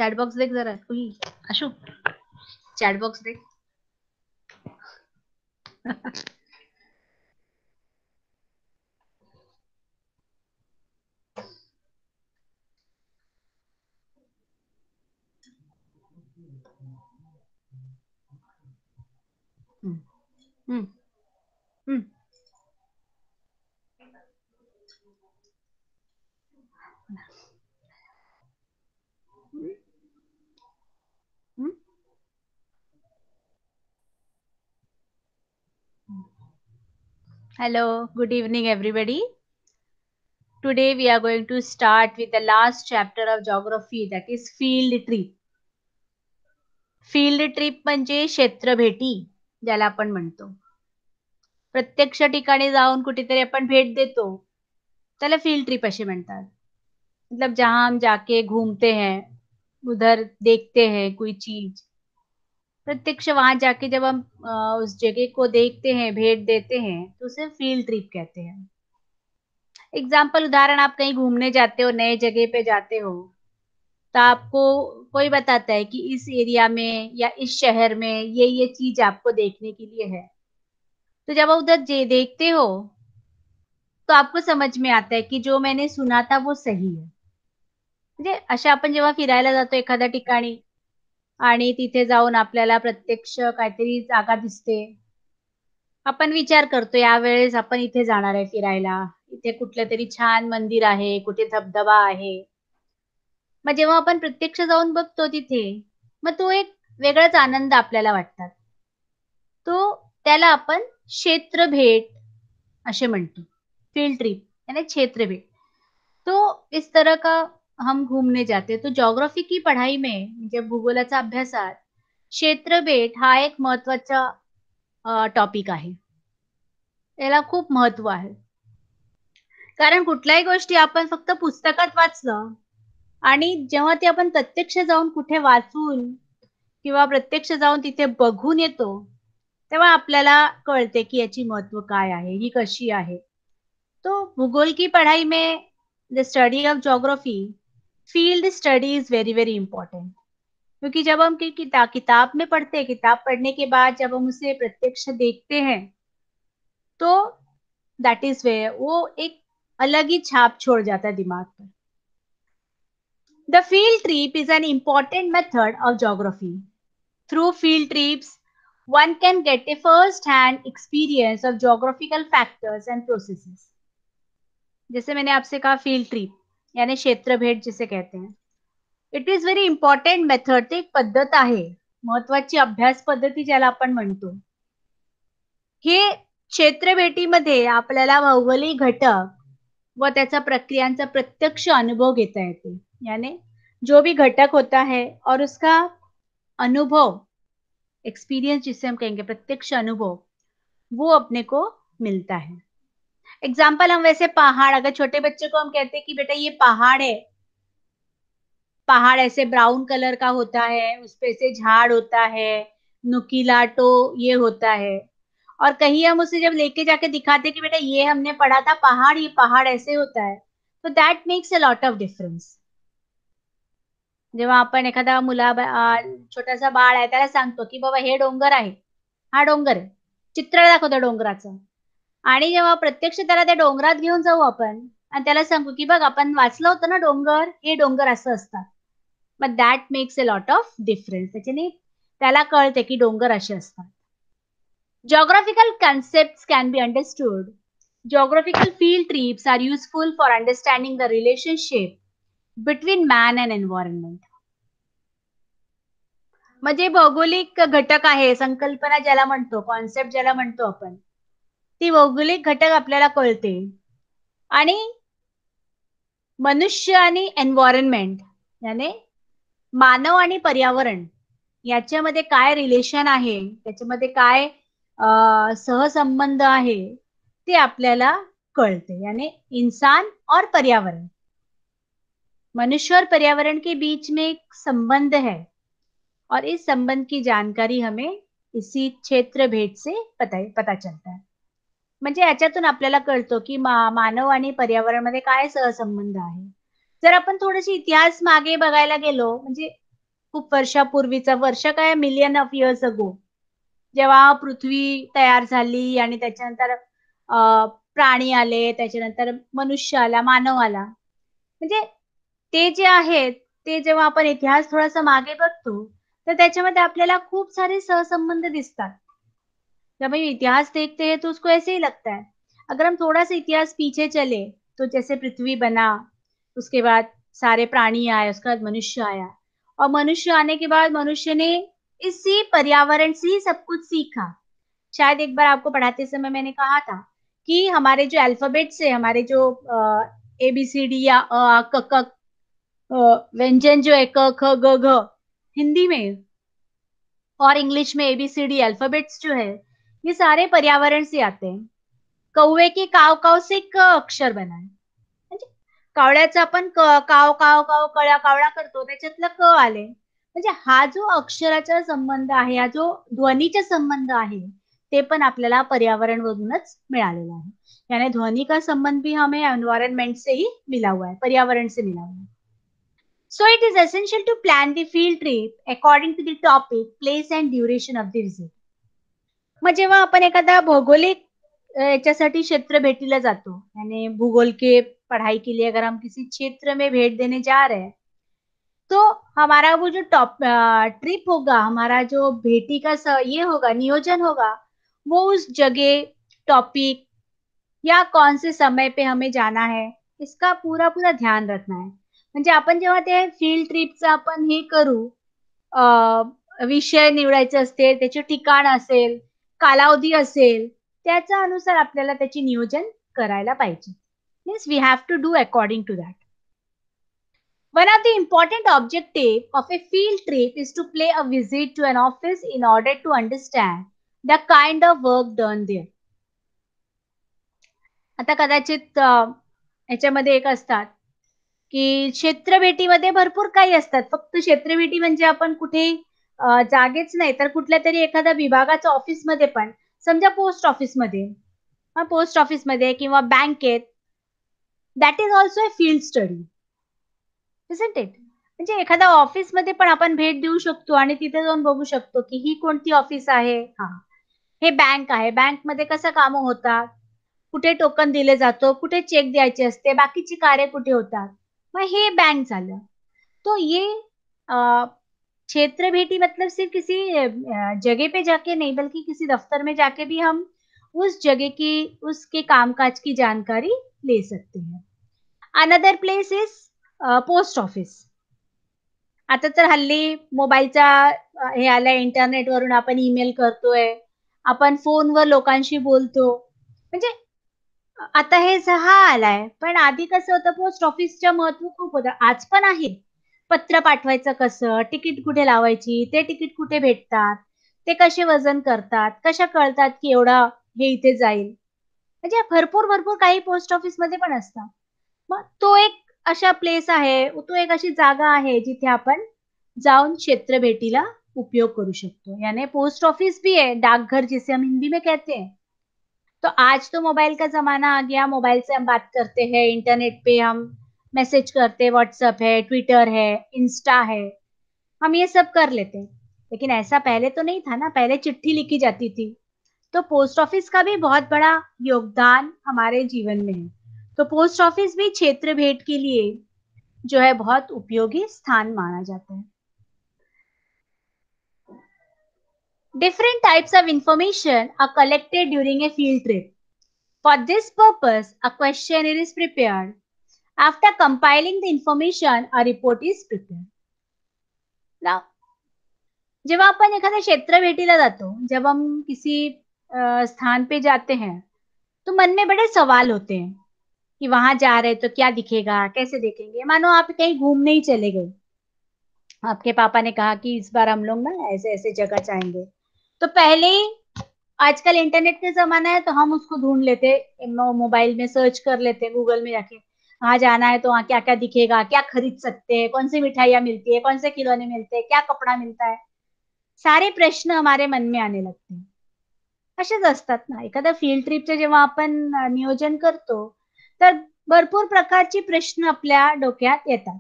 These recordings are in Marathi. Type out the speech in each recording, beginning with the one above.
चॅट बॉक्स देख जरा. आशू, चॅट बॉक्स देख. Hello, good evening everybody. Today we are going to start with the last chapter of geography, that is field trip. Field trip म्हणजे क्षेत्र भेटी ज्याला आपण म्हणतो. प्रत्यक्ष ठिकाणी जाऊन कुठेतरी आपण भेट देतो त्याला फील्ड ट्रिप असे म्हणतात. मतलब जहां हम जाके घूमते हैं, उधर देखते हैं कोई चीज, प्रत्यक्ष वहां जाके जब हम उस जगह को देखते हैं, भेंट देते हैं, तो उसे फील्ड ट्रिप कहते हैं. एग्जाम्पल, उदाहरण, आप कहीं घूमने जाते हो, नए जगह पे जाते हो, तो आपको कोई बताता है कि इस एरिया में या इस शहर में ये चीज आपको देखने के लिए है. तो जब आप उधर देखते हो तो आपको समझ में आता है कि जो मैंने सुना था वो सही है. म्हणजे अशा आपण जेव्हा फिरायला जातो एखाद्या ठिकाणी आणि तिथे जाऊन आपल्याला प्रत्यक्ष काहीतरी जागा दिसते, आपण विचार करतो यावेळेस आपण इथे जाणार आहे फिरायला, इथे कुठलं तरी छान मंदिर आहे, कुठे धबधबा आहे. मग जेव्हा आपण प्रत्यक्ष जाऊन बघतो तिथे, मग तो एक वेगळाच आनंद आपल्याला वाटतात. तो त्याला आपण क्षेत्र भेट असे म्हणतो. फील्ड ट्रिप यानी क्षेत्र भेट. तो इस तरह का हम घूमने जाते. तो ज्योग्राफी की पढ़ाई में म्हणजे भूगोलाचा अभ्यासात क्षेत्र भेट हा एक महत्वाचा टॉपिक आहे. याला खूप महत्व आहे. कारण कुठल्याही गोष्टी आपण फक्त पुस्तकात वाचलं आणि जेव्हा ते आपण प्रत्यक्ष जाऊन कुठे वाचून किंवा प्रत्यक्ष जाऊन तिथे बघून येतो, तेव्हा आपल्याला कळते की याची महत्व काय आहे, ही कशी आहे. तो भूगोल की पढ़ाई में the study of geography, field study is very very important. क्योंकि जब हम किताब में पढ़ते हैं, किताब पढ़ने के बाद जब हम उसे प्रत्यक्ष देखते हैं, तो दैट इज वे वो एक अलग ही छाप छोड़ जाता है दिमाग पर. The field trip is an important method of geography. Through field trips, one can get a first-hand experience of geographical factors and processes. जैसे मैंने आपसे कहा फील्ड ट्रिप यानी क्षेत्र भेट जिसे कहते हैं. It is very important method. ते एक पद्धत आहे, महत्वाची अभ्यास पद्धती ज्याला आपण म्हणतो. हे क्षेत्र भेटीमध्ये आपल्याला भौगोलिक घटक व त्याचा प्रक्रियांचा प्रत्यक्ष अनुभव घेता येतो. यानी जो भी घटक होता है और उसका अनुभव, एक्सपीरियंस जिसे हम कहेंगे, प्रत्यक्ष अनुभव, वो अपने को मिलता है. एग्जाम्पल, हम वैसे पहाड़, अगर छोटे बच्चे को हम कहते हैं कि बेटा ये पहाड़ है, पहाड़ ऐसे ब्राउन कलर का होता है, उस पे से झाड़ होता है, नुकीला तो ये होता है, और कहीं हम उसे जब लेके जाके दिखाते हैं कि बेटा ये हमने पढ़ा था पहाड़, ये पहाड़ ऐसे होता है, तो that makes a lot of difference. जेव्हा आपण एखादा छोटासा बाळ आहे त्याला सांगतो की बाबा हे डोंगर आहे, हा डोंगर आहे, चित्र दाखवतो डोंगराचं, आणि जेव्हा प्रत्यक्ष त्याला त्या डोंगरात घेऊन जाऊ आपण आणि त्याला सांगू की बघ आपण वाचलं होतं ना डोंगर, हे डोंगर असं असतात, मग that makes a lot of difference. त्याच्याने त्याला कळते की डोंगर असे असतात. Geographical concepts can be understood. Geographical field trips are useful for understanding the relationship between man and environment. म्हणजे भौगोलिक घटक आहे, संकल्पना ज्याला म्हणतो, कॉन्सेप्ट ज्याला म्हणतो आपण, ती भौगोलिक घटक आपल्याला कळते आणि मनुष्य आणि एन्व्हायरमेंट याने मानव आणि पर्यावरण याच्यामध्ये काय रिलेशन आहे, त्याच्यामध्ये काय सहसंबंध आहे ते आपल्याला कळते. यानी इंसान और पर्यावरण, मनुष्य और पर्यावरण के बीच में एक संबंध है और इस संबंध की जानकारी हमें इसी क्षेत्र भेट से पता चलता है. म्हणजे याच्यातून आपल्याला कळतो की मानव आणि पर्यावरण मध्ये काय सहसंबंध आहे. जर आपण थोडेसे इतिहास मागे बघायला गेलो, म्हणजे खूप वर्षापूर्वीचा, वर्ष काय मिलियन ऑफ इयर्स अगो, जेव्हा पृथ्वी तयार झाली आणि त्याच्यानंतर प्राणी आले, त्याच्यानंतर मनुष्य आला, मानव आला. म्हणजे ते जे आहेत, ते जेव्हा आपण इतिहास थोडासा मागे बघतो, तर त्याच्यामध्ये आपल्याला खूप सारे सहसंबंध दिसतात. जब हम इतिहास देखते हैं तो उसको ऐसे ही लगता है। अगर हम थोड़ा-सा इतिहास पीछे चले, तो जैसे पृथ्वी बना, उसके बाद सारे प्राणी आए, उसके बाद मनुष्य आया और मनुष्य आने के बाद मनुष्य ने इसी पर्यावरण से ही सब कुछ सीखा। शायद एक बार आपको पढ़ाते समय मैंने कहा था कि हमारे जो अल्फ़ाबेट्स है, हमारे जो एबीसीडी या अ, आ, क, ख व्यंजन जो है क, ख, ग, घ, हिंदी में और इंग्लिश में एबीसीडी अल्फ़ाबेट्स जो है, ये सारे पर्यावरण से आते हैं. कौवे की काव-काव से क अक्षर बना है. म्हणजे कावळ्याचं आपण काव, काव, काव, कावळा करतो त्याच्यातलं क आले. म्हणजे हा जो अक्षराचा संबंध आहे, हा जो ध्वनीचा संबंध आहे, ते पण आपल्याला पर्यावरणमधूनच मिळालेला आहे. यानी ध्वनि का संबंध भी हमें एनवायरनमेंट से ही मिला हुआ है, पर्यावरण से मिला हुआ है. So it is essential to plan the field trip according to the topic, place and duration of the visit. मग जेव्हा आपण एखादा भौगोलिक याच्यासाठी क्षेत्र भेटीला जातो यानी भूगोल के पढ़ाई के लिए अगर हम किसी क्षेत्र में भेंट देने जा रहे हैं, तो हमारा वो जो ट्रिप होगा, हमारा जो भेटी का ये होगा, नियोजन होगा, वो उस जगह, टॉपिक या कौन से समय पे हमें जाना है, इसका पूरा-पूरा ध्यान रखना है. म्हणजे आपण जेव्हा ते फील्ड ट्रिपचं आपण हे करू, विषय निवडायचे असते, त्याचे ठिकाण असेल, कालावधी असेल, त्याच्या अनुसार आपल्याला त्याचे नियोजन करायला पाहिजे. Means we have to do according to that. One of the important objective of a field trip is to play a visit to an office in order to understand the kind of work done there. आता कदाचित ह्याच्यामध्ये एक असतात, की क्षेत्रभेटीमध्ये भरपूर काही असतात. फक्त क्षेत्रभेटी म्हणजे आपण कुठे जागेच नाही, तर कुठल्यातरी एखाद्या विभागाच्या ऑफिसमध्ये पण, समजा पोस्ट ऑफिसमध्ये, पोस्ट ऑफिसमध्ये किंवा बँकेत, that is also a field study, isn't it? म्हणजे एखाद्या ऑफिसमध्ये पण आपण भेट देऊ शकतो आणि तिथे जाऊन बघू शकतो, की ही कोणती ऑफिस आहे? हां. हे बँक आहे. बँकमध्ये कसं कामं होतात? कुठे टोकन दिले जातो? कुठे चेक द्यायचे असते? बाकीची कार्य कुठे होतात? मग हे बँक झालं. तो ये अ, क्षेत्र भेटी मतलब सिर्फ किसी जगह पे जाके नहीं बल्कि किसी दफ्तर में जाके भी हम उस जगह की उसके कामकाज की जानकारी ले सकते हैं. Another place is post office. आता तर हल्ली मोबाईलचा हे आलंय इंटरनेटवरून आपण ईमेल करतोय. आपण फोनवर लोकांशी बोलतो. म्हणजे आता हा आलाय. पण आधी कसं होतं पोस्ट ऑफिसचं महत्त्व खूप होतं. आज पण आहे. पत्र पाठवायचं कसं, तिकीट कुठे लावायची, ते तिकीट कुठे भेटतात, ते कसे वजन करतात, कशा कळतात की एवढा हे इथे जाईल. म्हणजे भरपूर काही पोस्ट ऑफिसमध्ये पण असतं. मग तो एक अशा प्लेस आहे, तो एक अशी जागा आहे जिथे आपण जाऊन क्षेत्र भेटीला उपयोग करू शकतो. यानी पोस्ट ऑफिस भी है, डाकघर जिसे हम हिंदी में कहते हैं. तो आज तो मोबाइल का ज़माना आ गया, मोबाइल से हम बात करते हैं, इंटरनेट पे हम मैसेज करते हैं, व्हाट्सएप है, ट्विटर है, इंस्टा है, हम ये सब कर लेते हैं. लेकिन ऐसा पहले तो नहीं था ना, पहले चिट्ठी लिखी जाती थी. तो पोस्ट ऑफिस का भी बहुत बड़ा योगदान हमारे जीवन में है. तो पोस्ट ऑफिस भी क्षेत्र भेंट के लिए जो है बहुत उपयोगी स्थान माना जाता है. Different types of information are collected during a field trip. For this purpose, a questionnaire is prepared. After compiling the information, a report is prepared. Now, जेव्हा अपन एखाद्या क्षेत्र भेटीला जातो, जब हम किसी स्थान पे जाते हैं, तो मन में बड़े सवाल होते हैं कि वहां जा रहे तो क्या दिखेगा, कैसे देखेंगे. मानो आप कहीं घूमने ही चले गए, आपके पापा ने कहा कि इस बार हम लोग ना ऐसे ऐसे जगह जाएंगे, तो पहले ही आजकल इंटरनेट का ज़माना है तो हम उसको ढूँढ लेते, मोबाइल में सर्च कर लेते हैं, गूगल में जाके, वहाँ जाना है तो वहाँ क्या-क्या दिखेगा, क्या खरीद सकते हैं, कौन सी मिठाइयाँ मिलती है, कौन से खिलौने मिलते हैं, क्या कपड़ा मिलता है. सारे प्रश्न हमारे मन में आने लगते हैं. असेच असतात ना, एखाद्या फील्ड ट्रिपचं जेव्हा आपण नियोजन करतो, तर भरपूर प्रकारचे प्रश्न आपल्या डोक्यात येतात.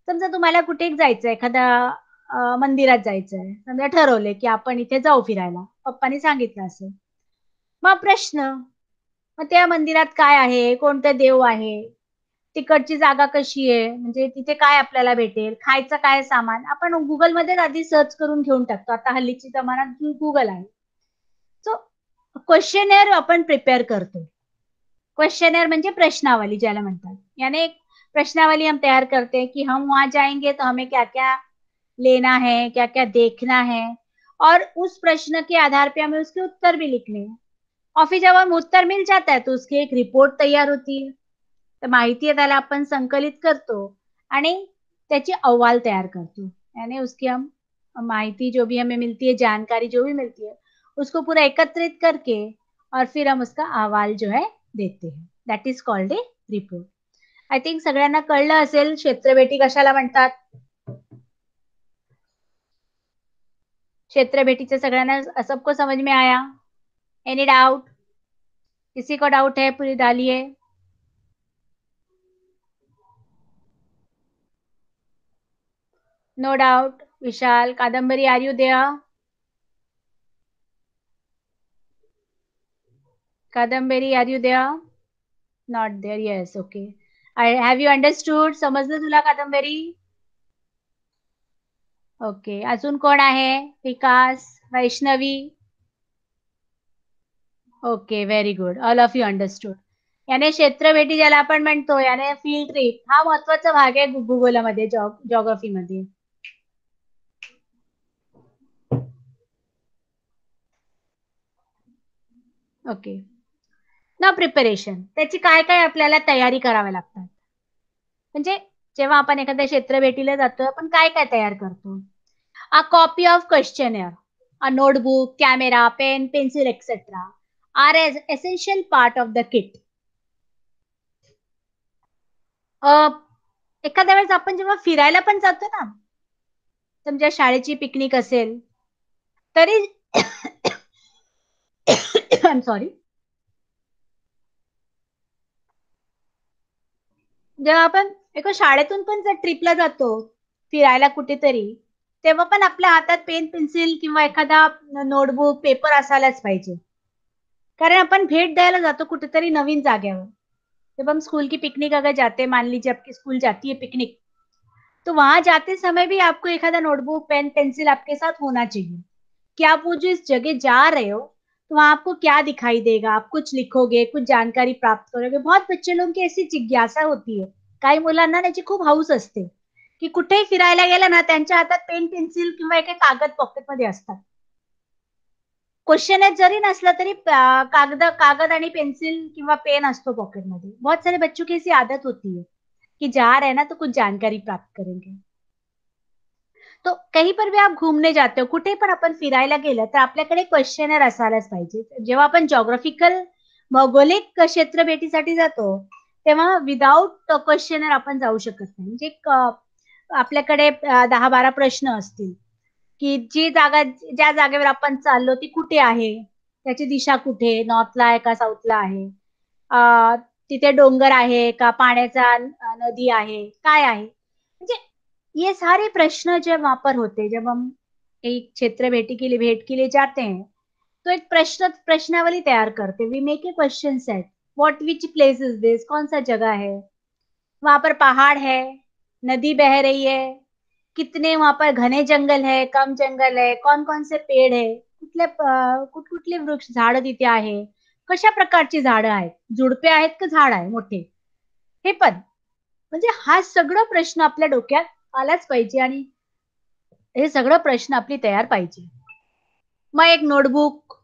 समजा तुम्हाला कुठे जायचं एखादा मंदिरात जायचंय, समजा ठरवले की आपण इथे जाऊ फिरायला, पप्पानी सांगितलं असेल. मग प्रश्न, मग त्या मंदिरात काय आहे, कोणते देव आहे, तिकडची जागा कशी आहे, म्हणजे तिथे काय आपल्याला भेटेल, खायचं काय सामान, आपण गुगलमध्ये आधी सर्च करून घेऊन टाकतो. आता हल्लीची जमान्यात गुगल आहे. सो क्वेश्चनेअर आपण प्रिपेअर करतो. क्वेश्चनेयर म्हणजे प्रश्नावली ज्याला म्हणतात. यानी एक प्रश्नावली हम तैयार करते हैं कि हम वहां जाएंगे तो हमें क्या क्या लेना है, क्या क्या देखना है, और उस प्रश्न के आधार पे हमें उसके उत्तर भी लिखने हैं. और फिर जब हम उत्तर मिल जाता है तो उसकी एक रिपोर्ट तयार होती है. तर माहिती आहे त्याला आपण संकलित करतो आणि त्याची अहवाल तयार करतो. यानी उसकी हम माहिती जो भी हमें मिलती है, जानकारी जो भी मिलती है, उसको पूरा एकत्रित करके और फिर हम उसका अहवाल जो है देते हैं. That is called a report. I think सगळ्यांना कळलं असेल क्षेत्रभेटी कशाला म्हणतात. क्षेत्रभेटीचे सगळ्यांना सबको समझ में आया? Any doubt? किसी को डाउट है पूरी डालिए. No doubt. Vishal, Kadambari, are you there? Kadambari, are you there? Not there. Yes, okay. I have you understood? समजलं तुला कादंबरी? ओके. अजून कोण आहे? Vikas, Vaishnavi? Okay, very good. All of you understood. याने क्षेत्रभेटी ज्याला आपण म्हणतो, याने फील्ड ट्रिप हा महत्वाचा भाग आहे भूगोलामध्ये, जॉग्राफीमध्ये. ओके. ना प्रिपरेशन, त्याची काय काय आपल्याला तयारी कराव्या लागतात. म्हणजे जेव्हा आपण एखाद्या क्षेत्रभेटीला जातो, आपण काय काय तयार करतो. A copy of questionnaire, a notebook, camera, pen, pencil etcetera are as essential part of the kit. एखाद्या वेळेस आपण जेव्हा फिरायला पण जातो ना, तुमच्या शाळेची पिकनिक असेल तरी आय एम सॉरी, जेव्हा आपण एका शाळेतून पण जर ट्रिपला जातो फिरायला कुठेतरी, तेव्हा पण आपल्या हातात पेन पेन्सिल किंवा एखादा नोटबुक पेपर असायलाच पाहिजे. कारण आपण भेट द्यायला जातो कुठेतरी नवीन जागेवर. जब हम स्कूल की पिकनिक अगर जाते हैं, मान लीजिए आपकी स्कूल जाती है पिकनिक, तो वहां जाते समय भी आपको एक आधा नोटबुक पेन पेंसिल आपके साथ होना चाहिए कि आप वो जो इस जगह जा रहे हो तो वहां आपको क्या दिखाई देगा, आप कुछ लिखोगे, कुछ जानकारी प्राप्त करोगे. बहुत बच्चे लोगों की ऐसी जिज्ञासा होती है. काही मुलांना त्याची खूप हौस असते की कुठेही फिरायला गेलं ना त्यांच्या हातात पेन पेन्सिल किंवा एक कागद पॉकेटमध्ये असतात. क्वेश्चन जरी नसला तरी कागद कागद आणि पेन्सिल किंवा पेन असतो पॉकेटमध्ये. बहुत सारे बच्चों की ऐसी आदत होती है कि जा रहे हैं ना तो कुछ जानकारी प्राप्त करेंगे. तो कहीं पर भी आप घूमने जाते हो, कुठे पण आपण फिरायला गेलं तर आपल्याकडे क्वेश्चनर असायलाच पाहिजे. जेव्हा आपण जॉग्राफिकल भौगोलिक क्षेत्र भेटीसाठी जातो, तेव्हा विदाऊट क्वेश्चनर आपण जाऊ शकत नाही. म्हणजे आपल्याकडे 10-12 प्रश्न असतील, की ज्या जागेवर आपण चाललो ती कुठे आहे? त्याची दिशा कुठे? नॉर्थला आहे का साऊथला आहे? अ, तिथे डोंगर आहे का पाण्याचा नदी आहे? काय आहे? म्हणजे ये सारे प्रश्न जब वहाँ पर होते हैं, जब हम एक क्षेत्र भेटी के लिए भेंट के लिए जाते हैं, तो एक प्रश्नावली तैयार करते हैं. We make a question set. What which place is this? कौन सा जगह है? वहां पर पहाड़ है, नदी बह रही है, कितने वहां पर घने जंगल है, कम जंगल है, कौन कौन से पेड़ है, कुठले वृक्ष झाड तिथे आहे, कशा प्रकारची झाडं आहेत, झुडपे आहेत का झाड आहे मोठे, हे पण. म्हणजे हा सगळं प्रश्न आपल्या डोक्यात आलाच पाहिजे आणि हे सगळं प्रश्न आपली तयार पाहिजे. मग एक नोटबुक,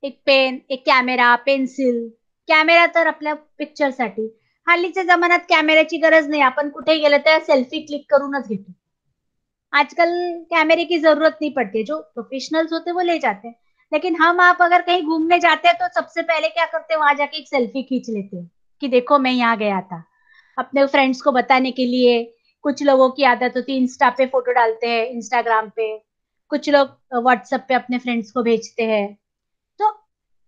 एक पेन, एक कॅमेरा, पेन्सिल. कॅमेरा तर आपल्या पिक्चरसाठी. हल्लीच्या जमान्यात कॅमेऱ्याची गरज नाही. आपण कुठे गेलं तर सेल्फी क्लिक करूनच घेतो. आजकल कैमरे की जरूरत नहीं पड़ती. जो प्रोफेशनल्स होते हैं वो ले जाते हैं. लेकिन हम आप अगर कहीं घूमने जाते हैं तो सबसे पहले क्या करते हैं, वहां जाके एक सेल्फी खींच लेते हैं कि देखो मैं यहाँ गया था. अपने फ्रेंड्स को बताने के लिए. कुछ लोगों की आदत होती है इंस्टा पे फोटो डालते हैं, इंस्टाग्राम पे. कुछ लोग व्हाट्सएप पे अपने फ्रेंड्स को भेजते हैं. तो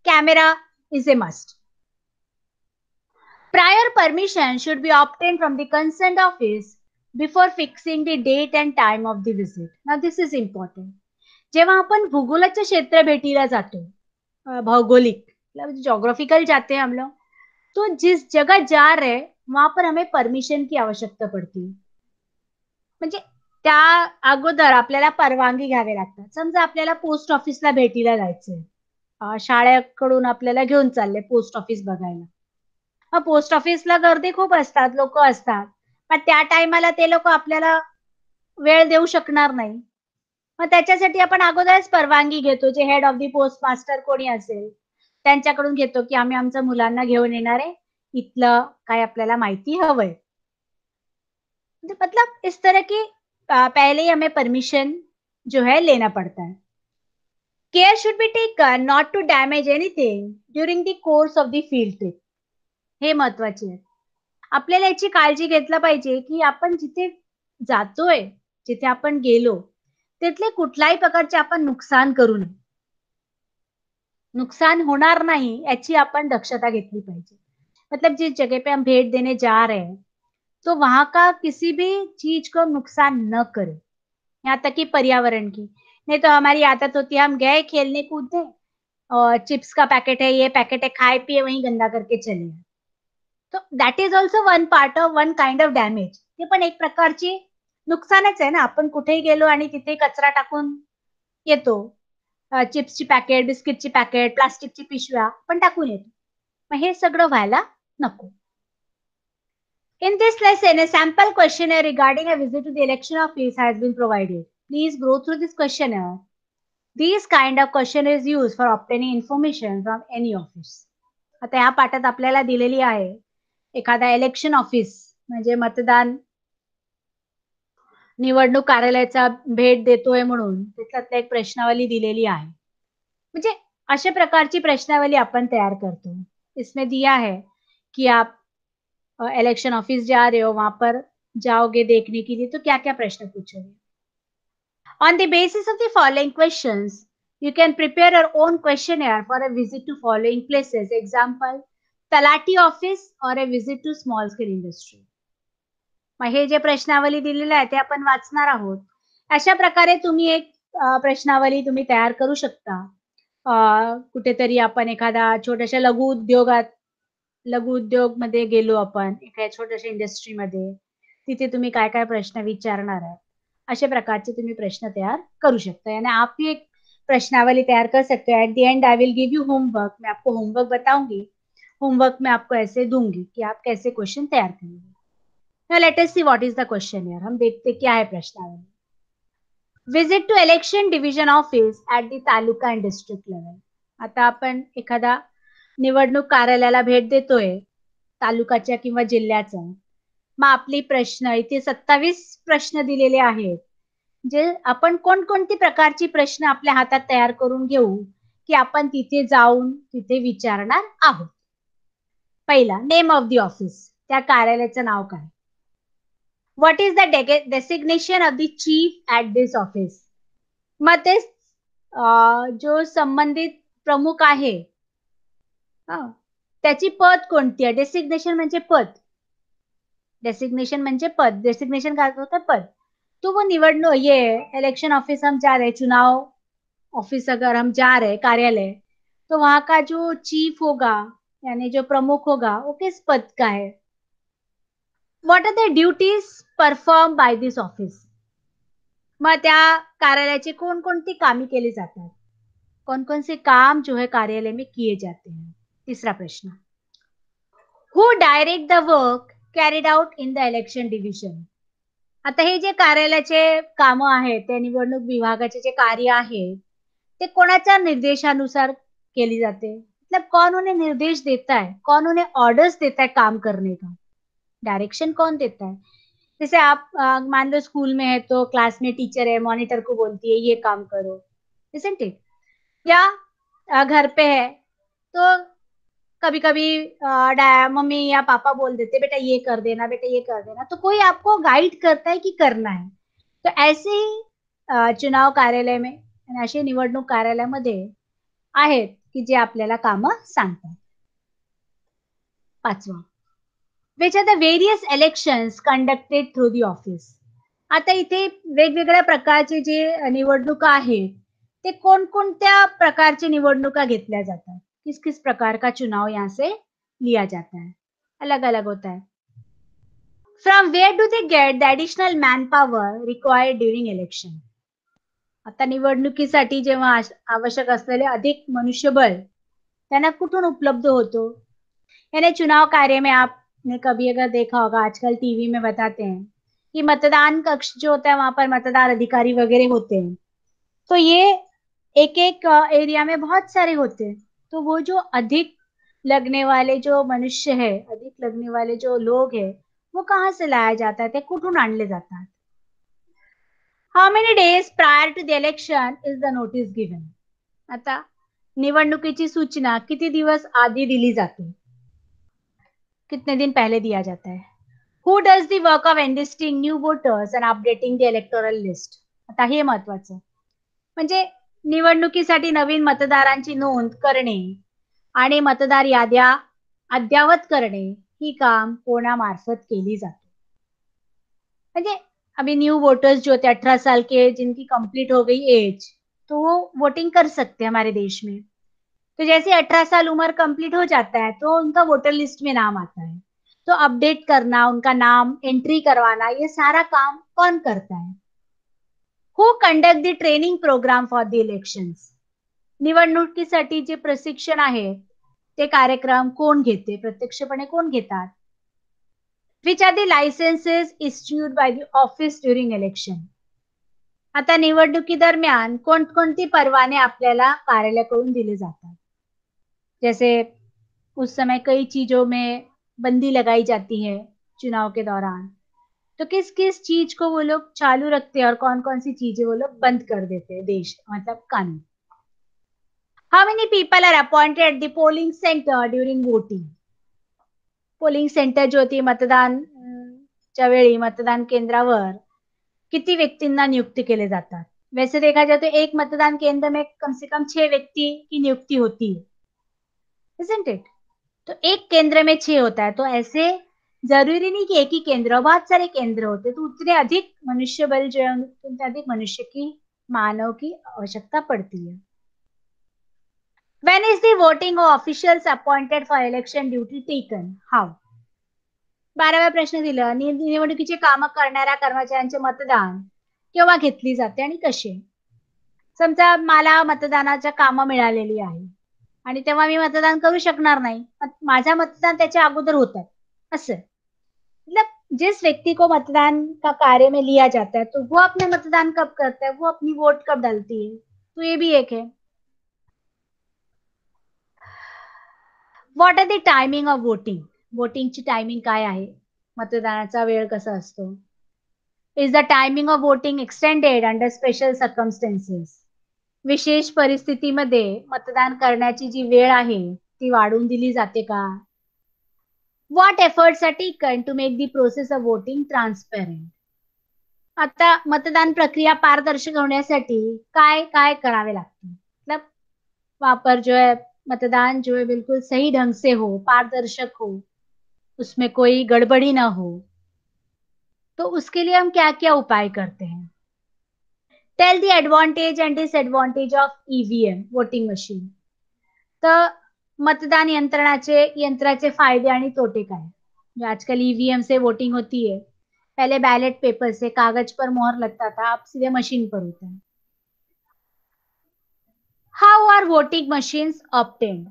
camera is a must. Prior permission should be obtained from the concerned office before fixing the date and time of the visit. Now this is important. जेव्हा आपण भूगोलाच्या क्षेत्र भेटीला जातो, भौगोलिक मतलब जोग्राफिकल जाते हैं हम लोग, तो जिस जगह जा रहे हैं वहां पर हमें परमिशन की आवश्यकता पडती. म्हणजे त्या अगोदर आपल्याला परवानगी घ्यावी लागतात. समजा आपल्याला पोस्ट ऑफिसला भेटीला जायचंय, शाळेकडून आपल्याला घेऊन चालले पोस्ट ऑफिस बघायला. मग पोस्ट ऑफिसला गर्दी खूप असतात, लोक असतात. मग त्या टायमाला ते लोक आपल्याला वेळ देऊ शकणार नाही. मग त्याच्यासाठी आपण अगोदरच परवानगी घेतो. जे head of the post master कोणी असेल, त्यांच्याकडून घेतो, की आम्ही आमच्या मुलांना घेऊन येणार आहे. इथलं काय आपल्याला माहिती हवंय. मतलब इस तरह की पहले ही हमें परमिशन जो है लेना पड़ता है. Care should be taken not to damage anything during the course of the field trip. हे महत्वाचे आहे. आपल्याला याची काळजी घेतलं पाहिजे, की आपण जिथे जातोय, जिथे आपण गेलो, तिथले कुठल्याही प्रकारचे आपण नुकसान करू नये. नुकसान होणार नाही याची आपण दक्षता घेतली पाहिजे. मतलब जिस जगह पे हम भेंट देने जा रहे हैं, तो वहाँ का किसी भी चीज को नुकसान न करे. यहाँ तक कि पर्यावरण की. नहीं तो हमारी आदत होती है हम गए खेलने कूदने और चिप्स का पैकेट है, ये पैकेट है, खाए पिए वहीं गंदा करके चले आए. तो that is also one part of one kind of damage. ते पण एक प्रकारची नुकसानच आहे ना. आपण कुठेही गेलो आणि तिथे कचरा टाकून येतो. चिप्सची पॅकेट, बिस्किटची पॅकेट, प्लास्टिकची पिशव्या आपण टाकून येतो. मग हे सगळं व्हायला नको. In this lesson, a sample questionnaire regarding a visit to the election office has been provided. Please go through this questionnaire. These kind of questionnaire is used for obtaining information from any office. आता या पाठात आपल्याला दिलेली आहे एखादा इलेक्शन ऑफिस म्हणजे मतदान निवडणूक कार्यालयाचा भेट देतोय म्हणून त्याच्यातल्या एक प्रश्नावली दिलेली आहे. म्हणजे अशा प्रकारची प्रश्नावली आपण तयार करतो. इसमें दिया है कि आप इलेक्शन ऑफिस जा रहे हो, वहां पर जाओगे देखने के लिए, तो क्या क्या प्रश्न पूछोगे. On the basis of the following questions you can prepare your own questionnaire for a visit to following places. Example, तलाठी office or a visit to small scale industry. मग हे जे प्रश्नावली दिलेलं आहे ते आपण वाचणार आहोत. अशा प्रकारे तुम्ही एक प्रश्नावली तुम्ही तयार करू शकता. कुठेतरी आपण एखादा छोट्याशा लघु उद्योगमध्ये गेलो आपण, एखाद्या छोट्याशा इंडस्ट्रीमध्ये, तिथे तुम्ही काय-काय प्रश्न विचारणार आहात. अशा प्रकारचे तुम्ही प्रश्न तयार करू शकता. यानी आप भी एक प्रश्नावली तैयार कर सकते हो. At the and I will give you homework. मैं आपको होमवर्क बताऊंगी. होमवर्क में आपको ऐसे दूंगी कि आप कैसे क्वेश्चन तैयार करेंगे. Now let us see what is the question here. हम देखते क्या है प्रश्नावली. Visit to election division office at the taluka and district level. आता आपण एखादा निवडणूक कार्यालयाला भेट देतोय, तालुकाच्या किंवा जिल्ह्याचा. मग आपली प्रश्न इथे 27 प्रश्न दिलेले आहेत. जे आपण कोणकोणती प्रकारची प्रश्न आपल्या हातात तयार करून घेऊ, की आपण तिथे जाऊन तिथे विचारणार आहोत. पहिला, नेम ऑफ द ऑफिस. त्या कार्यालयाचं नाव काय. What is the designation of the chief at this office. मग ते जो संबंधित प्रमुख आहे, त्याची पद कोणती आहे. डेसिग्नेशन म्हणजे पद. डेसिग्नेशन म्हणजे पद. डेसिग्नेशन काय होतं, पद. तो वो निवडणूक ये इलेक्शन ऑफिस हम जा रहे, चुनाव ऑफिस अगर हम जा रहे कार्यालय, तो वहां का जो चीफ होगा यानी जो प्रमुख होगा वो किस पद का है. What are the duties perform by this office. मग त्या कार्यालयाची कोणकोणती कामे केली जातात. कौन कौन से काम जो है कार्यालय में किए जाते हैं. तीसरा प्रश्न, who direct the work carried out in the election division. आता हे जे कार्यालयाचे काम आहेत, ते निवडणूक विभागाचे जे कार्य आहे, ते कोणाच्या निर्देशानुसार केली जाते. मतलब कौन उन्हें निर्देश देता है, कौन उन्हें ऑर्डर्स देता है काम करने का. डायरेक्शन कौन देता है. जैसे आप मान लो स्कूल में है तो क्लास में टीचर है, मॉनिटर को बोलती है ये काम करो, इजंट इट. या घर पे है तो कभी-कभी मम्मी या पापा बोल देते बेटा ये कर देना, बेटा ये कर देना. तो कोई आपको गाइड करता है की करना है. तो ऐसे ही चुनाव कार्यालय में आणि असे निवडणूक कार्यालयामध्ये आहेत की जे आपल्याला कामं सांगतात. 5वा, which are the various elections conducted through the office. आता इथे वेगवेगळ्या प्रकारचे जे निवडणुका आहेत, ते कोणकोणत्या प्रकारची निवडणुका घेतल्या जातात? किस-किस प्रकार का चुनाव यहाँ से लिया जाता है? अलग-अलग होता है. From where do they get the additional manpower required during election? आता निवडणुकीसाठी जेव्हा आवश्यक असलेले अधिक मनुष्यबळ त्यांना कुठून उपलब्ध होतो? यानी चुनाव कार्य में आपने कभी अगर देखा होगा, आजकल टीवी में बताते हैं कि मतदान कक्ष जो होता है वहां पर मतदान अधिकारी वगैरह होते हैं, तो ये एक एक एरिया में बहुत सारे होते हैं. तो वो जो अधिक लगने वाले जो मनुष्य है, अधिक लगने वाले जो लोग हैं, वो कहाँ से लाया जाता है, ते कुठून आणले जातात? How many days prior to the election is the notice given? आता निवडणुकीची सूचना किती दिवस आधी दिली जाते? कितने दिन पहले दिया जाता है? Who does the work of enlisting new voters and updating the electoral list? आता हे महत्वाचं. म्हणजे निवडणुकीसाठी नवीन मतदारांची नोंद करणे आणि मतदार याद्या अद्ययावत करणे ही काम कोणामार्फत केली जाते? म्हणजे अभी न्यू वोटर्स जो होते 18 साल के जिनकी कंप्लीट हो गई एज, तो वो वोटिंग कर सकते हैं हमारे देश में. तो जैसे 18 साल उम्र कंप्लीट हो जाता है तो उनका वोटर लिस्ट में नाम आता है. तो अपडेट करना, उनका नाम एंट्री करवाना, ये सारा काम कौन करता है? Who conduct the training programme for the elections? निवडणुकीसाठी जे प्रशिक्षण आहे ते कार्यक्रम कोण घेते? प्रत्यक्षपणे कोण घेतात? Which are the licenses issued by the office during election? आता निवडणुकी दरम्यान कोणकोणती परवाने आपल्याला कार्यालयाकडून दिले जातात? जैसे उस समय कई चीजों में बंदी लगाई जाती है चुनाव के दौरान, तो किस किस चीज को वो लोग चालू रखते हैं और कौन कौन सी चीजें वो लोग बंद कर देते हैं, देश मतलब कानून. How many people are appointed at the polling centre during voting? Polling centre जो होती मतदान च्या वेळी मतदान केंद्रावर किती व्यक्तींना नियुक्त केले जातात? वैसे देखा जाए तो एक मतदान केंद्र में कम से कम 6 व्यक्ति की नियुक्ति होती है, isn't it? तो एक केंद्र में 6 होता है, तो ऐसे जरूरी नहीं कि एक ही केंद्र, बहुत सारे केंद्र होते, तो उतने अधिक मनुष्य बल जो है उतने अधिक मनुष्य की मानव की आवश्यकता पड़ती है. When is the voting of officials appointed for election duty taken? How? 12वा प्रश्न दिला, निवडणुकीचे काम करणाऱ्या कर्मचाऱ्यांचे मतदान केव्हा घेतली जाते आणि कसे? समजा मला मतदानाच्या काम मिळालेली आहे आणि तेव्हा मी मतदान करू शकणार नाही, माझा मतदान त्याच्या अगोदर होतात असं. मतलब जिस व्यक्ति को मतदान का कार्य में लिया जाता है तो वो अपने मतदान कब करता है, वो अपनी वोट कब डालती है, तो ये भी एक है. What are the timing of voting? वोटिंगची टायमिंग काय आहे? मतदानाचा वेळ कसा असतो? Is the timing of voting extended under special circumstances? विशेष परिस्थितीमध्ये मतदान करण्याची जी वेळ आहे ती वाढवून दिली जाते का? What efforts are taken to make the process of voting transparent? आता मतदान प्रक्रिया पारदर्शक होण्यासाठी काय काय करावे लागते? मतलब वहां पर जो है मतदान जो है बिल्कुल सही ढंग से हो, पारदर्शक हो, उसमें कोई गड़बड़ी ना हो, तो उसके लिए हम क्या-क्या उपाय करते हैं? Tell the advantage and disadvantage of EVM voting machine. तर मतदान यंत्राचे फायदे आणि तोटे काय? जो आजकल ईवीएम से वोटिंग होती है, पहले बैलेट पेपर से कागज पर मोहर लगता था, अब सीधे मशीन पर होता है. How are voting machines obtained?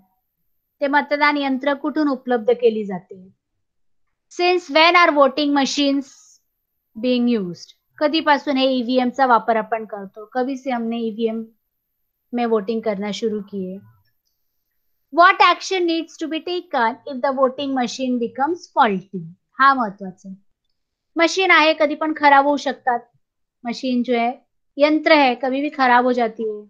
ते मतदान यंत्र कुठून उपलब्ध केली जाते? Since when are voting machines being used? कधीपासून हे ईव्हीएमचा वापर आपण करतो? कभी से हमने ईवीएम में वोटिंग करना शुरू किए? What action needs to be taken if the voting machine becomes faulty? हा महत्वाचा. मशीन आहे कधी पण खराब हो शकतात. मशीन जो है यंत्र है कभी भी खराब हो जाती है.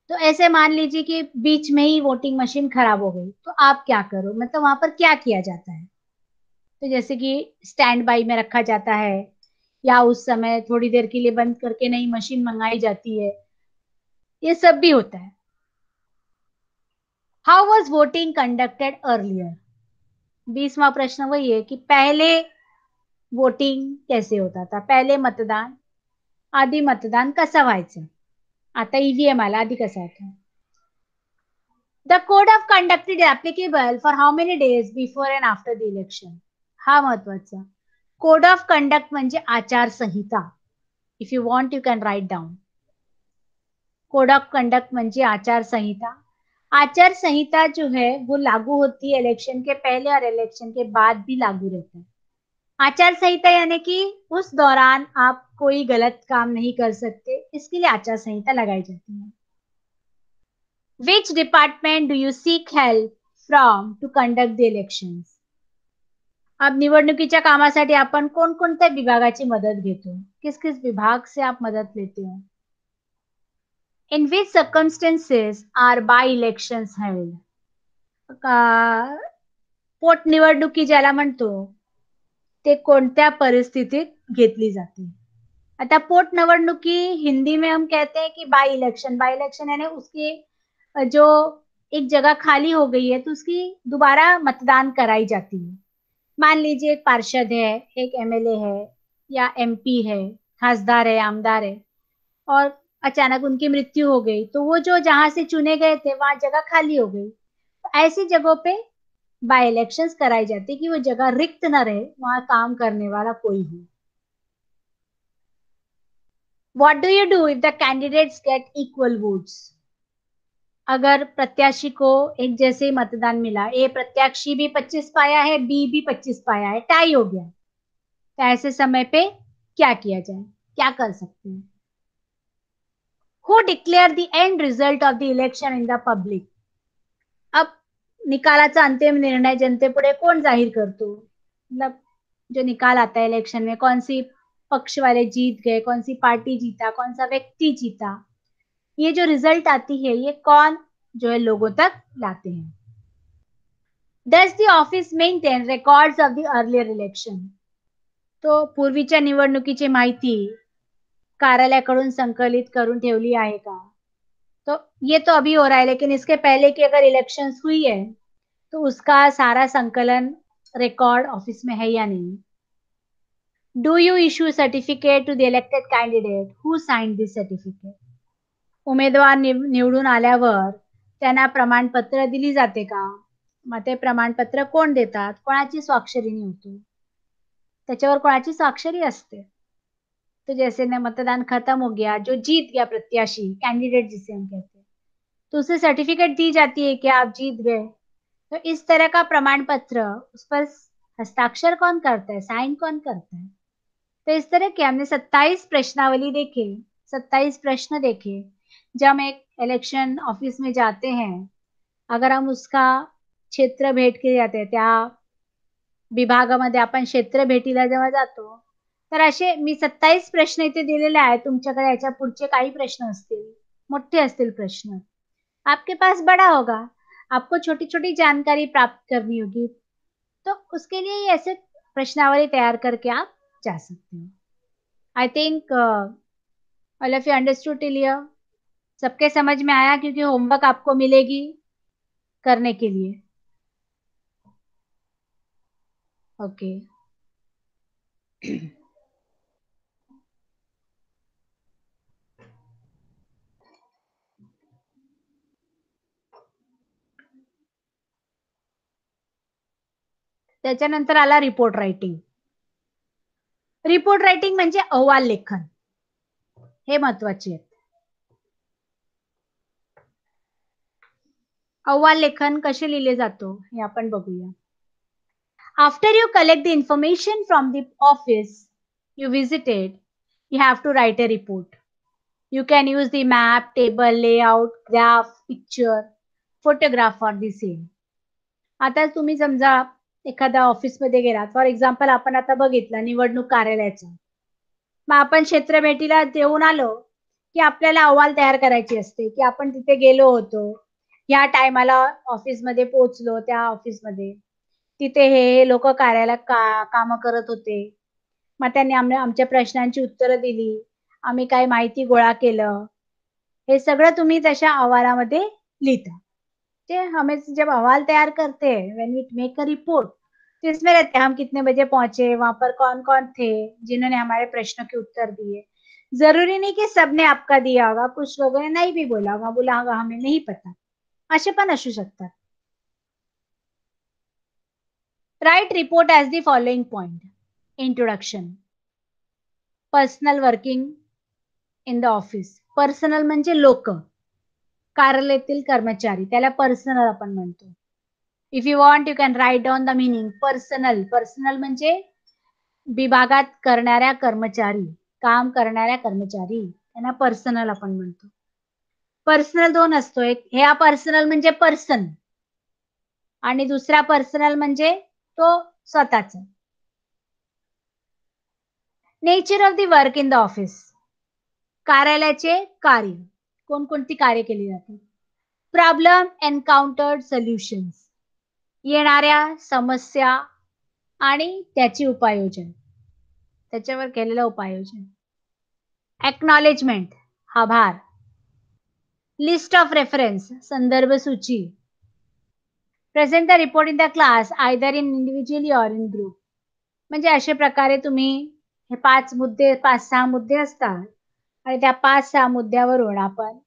तो ऐसे मान लीजिए कि बीच में ही वोटिंग मशीन खराब हो गई, तो आप क्या करो? मतलब वहां पर क्या किया जाता है? तो जैसे कि स्टैंड बाई में रखा जाता है या उस समय थोड़ी देर के लिए बंद करके नई मशीन मंगाई जाती है, ये सब भी होता है. How was voting conducted earlier? 20वां प्रश्न वही है कि पहले वोटिंग कैसे होता था, पहले मतदान, आधी मतदान कसं व्हायचं, आता ईव्हीएम आला, आधी कसं होतं. The code of conduct is applicable for how many days before and after the election. हा महत्वाचा. कोड ऑफ कंडक्ट म्हणजे आचारसंहिता. If you want you can write down. Code of conduct म्हणजे आचार संहिता. आचार संहिता जो है वो लागू होती है इलेक्शन के पहले और इलेक्शन के बाद भी लागू रहता है. आचार संहिता यानी कि उस दौरान आप कोई गलत काम नहीं कर सकते, इसके लिए आचार संहिता लगाई जाती है. Which department do you seek help from to conduct the elections. अब निवडणुकीच्या कामासाठी आपण कोणकोणत्या विभागाची मदत घेतो, किस किस विभाग से आप मदत लेते हो. In which circumstances are by-elections held? पोटनिवडणुकी ज्याला म्हणतो ते कोणत्या परिस्थितीत घेतली जाते. आता पोटनिवडणुकी हिंदी में हम कहते हैं कि बाई इलेक्शन यानी उसकी जो एक जगह खाली हो गई है तो उसकी दोबारा मतदान कराई जाती है. मान लीजिए एक पार्षद है, एक एमएलए है या एमपी है, खासदार है, आमदार है और अचानक उनकी मृत्यु हो गई, तो वो जो जहां से चुने गए थे वहां जगह खाली हो गई. तो ऐसी जगहों पे बाय इलेक्शंस कराई जाती कि वो जगह रिक्त न रहे, वहां काम करने वाला कोई हो. What do you do if the candidates get equal votes. अगर प्रत्याशी को एक जैसे ही मतदान मिला, ए प्रत्याशी भी 25 पाया है, बी भी 25 पाया है, टाई हो गया, तो ऐसे समय पे क्या किया जाए, क्या कर सकते हैं. Who declare the end result of the election in the public. अब निकालाचा अंतिम निर्णय जनतेपुढे कोण जाहीर करतो. मतलब जो निकाल आता है इलेक्शन में, कौन सी पक्ष वाले जीत गए, कौन सी पार्टी जीता, कौन सा व्यक्ति जीता, ये जो रिजल्ट आती है ये कौन जो है लोगों तक लाते हैं. Does the office maintain records of the earlier election. तो पूर्वीच्या निवडणुकीची माहिती कार्यालयाकडून संकलित करून ठेवली आहे का. तो ये तो अभी हो रहा है, लेकिन इसके पहले की अगर इलेक्शंस हुई है तो उसका सारा संकलन रिकॉर्ड ऑफिस में है या नहीं. Do you issue certificate to the elected candidate who signed this certificate. उमेदवार निवडून आल्यावर त्यांना प्रमाणपत्र दिली जाते का. मग ते प्रमाणपत्र कोण देतात, कोणाची स्वाक्षरीने होतो, त्याच्यावर कोणाची स्वाक्षरी असते. तो जैसे न मतदान खत्म हो गया, जो जीत गया प्रत्याशी, कैंडिडेट जिसे हम कहते हैं, तो उसे सर्टिफिकेट दी जाती है कि आप जीत गए. तो इस तरह का प्रमाण पत्र, उस पर हस्ताक्षर कौन करता है, साइन कौन करता है. तो इस तरह के हमने 27 प्रश्नावली देखे, 27 प्रश्न देखे. जब हम एक इलेक्शन ऑफिस में जाते हैं, अगर हम उसका क्षेत्र भेट केली जाते, त्या विभागामध्ये आपण क्षेत्र भेटीला जेव्हा जातो, तर असे मी 27 प्रश्न इथे दिलेले आहेत. तुमच्याकडे याच्या पुढचे काही प्रश्न असतील, मोठे असतील प्रश्न, आपके पास बड़ा होगा, आपको छोटी-छोटी जानकारी प्राप्त करनी होगी, तो उसके लिए ऐसे प्रश्नावली तैयार करके आप जा सकते हो. I think all of you understood till here. सबके समझ में आया, क्योंकि होमवर्क आपको मिलेगी करने के लिए. ओके. त्याच्यानंतर आला रिपोर्ट रायटिंग. रिपोर्ट रायटिंग म्हणजे अहवाल लेखन, हे महत्वाचे आहे. अहवाल लेखन कसे लिहिले जातो हे आपण बघूया. After you collect the information from the office you visited, you have to write a report. You can use the map, table, layout, graph, picture, photograph for the same. आता तुम्ही समजा एखाद्या ऑफिसमध्ये गेलात, फॉर एक्झाम्पल आपण आता बघितलं निवडणूक कार्यालयाचं, मग आपण क्षेत्र भेटीला देऊन आलो की आपल्याला अहवाल तयार करायची असते की आपण तिथे गेलो होतो, ह्या टायमाला ऑफिसमध्ये पोहोचलो, त्या ऑफिसमध्ये तिथे हे लोक कार्यालयात काम करत होते, मग त्यांनी आमच्या प्रश्नांची उत्तरं दिली, आम्ही काय माहिती गोळा केलं, हे सगळं तुम्ही तशा अहवालामध्ये लिहिता. ते हमें जब अहवाल तैयार करते हैं, when we make a report, तो इसमें रहते हैं हम कितने बजे पहुंचे, वहां पर कौन कौन थे जिन्होंने हमारे प्रश्नों के उत्तर दिए। जरूरी नहीं की सबने आपका दिया होगा, कुछ लोगों ने नाही भी बोला होगा, बोला होगा हमें नाही पता, असे पण असू शकतात. Write report as the following point. Introduction. Personal working in the office. Personal म्हणजे लोक, कार्यालयातील कर्मचारी, त्याला पर्सनल आपण म्हणतो. If you want you can write down the meaning. Personal, personal म्हणजे विभागात करणाऱ्या कर्मचारी, काम करणाऱ्या कर्मचारी, त्यांना पर्सनल आपण म्हणतो. पर्सनल दोन असतो, एक ह्या पर्सनल म्हणजे पर्सन, आणि दुसरा पर्सनल म्हणजे तो स्वतःच. Nature of the work in the office. कार्यालयाचे कार्य, कोणकोणती कार्य केली जातात. प्रॉब्लेम एन्काउंटर्ड सोल्युशन्स, येणाऱ्या समस्या आणि त्याची उपाययोजना, त्याच्यावर केलेलं उपाययोजना. एक्नॉलेजमेंट, आभार. लिस्ट ऑफ रेफरन्स, संदर्भ सूची. Present the report in the class either in individually or in group. म्हणजे अशा प्रकारे तुम्ही हे 5 मुद्दे, 5-6 मुद्दे असतात आणि त्या 5-6 मुद्द्यावरून आपण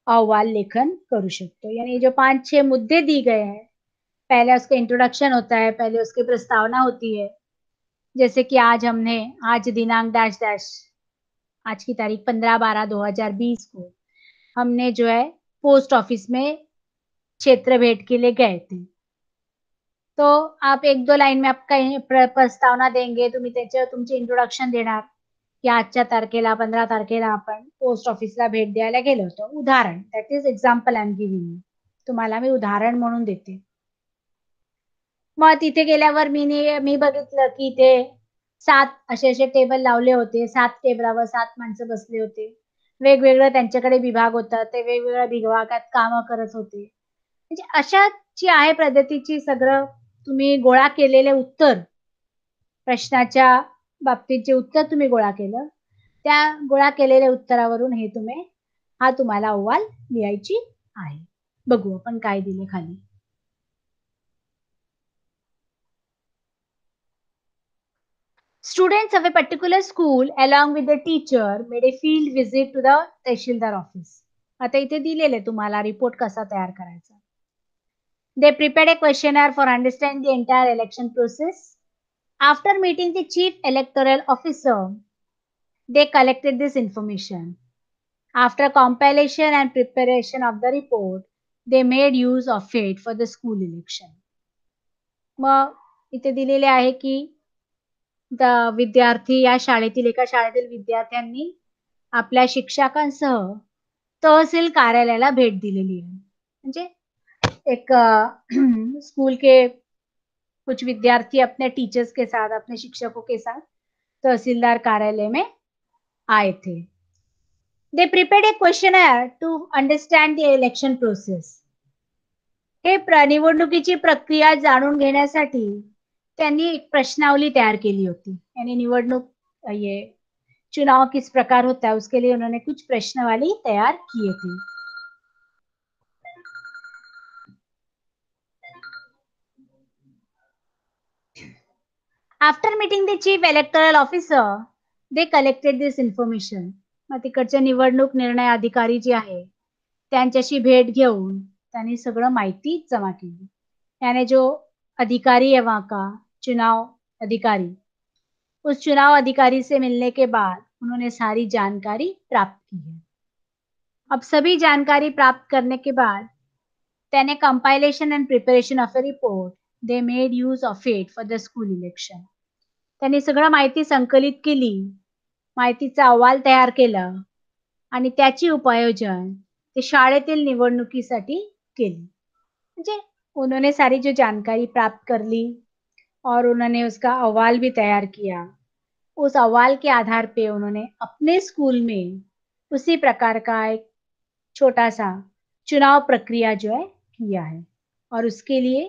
अहवाल लेखन करू सकते हो. यानी जो 5-6 मुद्दे दी गए हैं, पहले उसका इंट्रोडक्शन होता है, पहले उसकी प्रस्तावना होती है, जैसे कि आज दिनांक डैश डैश, आज की तारीख 15/12/2020 को हमने जो है पोस्ट ऑफिस में क्षेत्र भेंट के लिए गए थे. तो आप 1-2 लाईन में आपका प्रस्तावना देंगे, तुम्ही त्याच्यावर तुमचे इंट्रोडक्शन देणार की आजच्या तारखेला 15 तारखेला आपण पोस्ट ऑफिसला भेट द्यायला गेलो होतो. उदाहरण, that is example I am giving you. तुम्हाला मी उदाहरण म्हणून देते. मग तिथे गेल्यावर मी बघितलं की ते 7 असे टेबल लावले होते. 7 टेबलावर 7 माणसं बसले होते. वेगवेगळं त्यांच्याकडे विभाग होता. ते वेगवेगळ्या विभागात कामं करत होते. म्हणजे अशा जी आहे पद्धतीची सगळं तुम्ही गोळा केलेले उत्तर, प्रश्नाच्या बाबतीत जे उत्तर तुम्ही गोळा केलं, त्या गोळा केलेल्या उत्तरावरून हा तुम्हाला अहवाल लिहायची आहे. बघू आपण काय दिले खाली. Students of a particular school along with the teacher made a field visit to the tehsildar office. आता इथे दिलेले तुम्हाला रिपोर्ट कसा तयार करायचा. They prepared a questionnaire for understanding the entire election process. After meeting the chief electoral officer, they collected this information. After compilation and preparation of the report, they made use of it for the school election. मग इथे दिलेले आहे की विद्यार्थी या शाळेतील एका शाळेतील विद्यार्थ्यांनी आपल्या शिक्षकांसह तहसील कार्यालयाला भेट दिलेली आहे. म्हणजे एक स्कूल के कुछ विद्यार्थी अपने टीचर्स के साथ, अपने शिक्षकों के साथ तहसीलदार कार्यालय में आए थे. They prepared a questionnaire to understand the election process. हे निवडणुकीची प्रक्रिया जाणून घेण्यासाठी त्यांनी एक प्रश्नावली तैयार केली होती. यानी निवडणूक ये चुनाव किस प्रकार होता है उसके लिए उन्होंने कुछ प्रश्नावली तैयार किए थे. After meeting the chief electoral officer, they collected this information. मग तिकडचे निवडणूक निर्णय अधिकारी जे आहे त्यांच्याशी भेट घेऊन त्यांनी सगळं माहिती जमा केली. यानी जो अधिकारी है वहां का, चुनाव अधिकारी, उस चुनाव अधिकारी से मिलने के बाद उन्होंने सारी जानकारी प्राप्त की है. अब सभी जानकारी प्राप्त करने के बाद त्याने compilation end preparation of a report, they made use of it for the school election. त्यांनी सगळं माहिती संकलित केली, माहितीचा अहवाल तयार केला आणि त्याची उपाययोजन ते शाळेतील निवडणुकीसाठी केली. म्हणजे उन्होंने सारी जो जानकारी प्राप्त कर ली और उन्होंने उसका अहवाल भी तैयार किया. उस अहवाल के आधार पे उन्होंने अपने स्कूल में उसी प्रकार का एक छोटा सा चुनाव प्रक्रिया जो है किया है और उसके लिए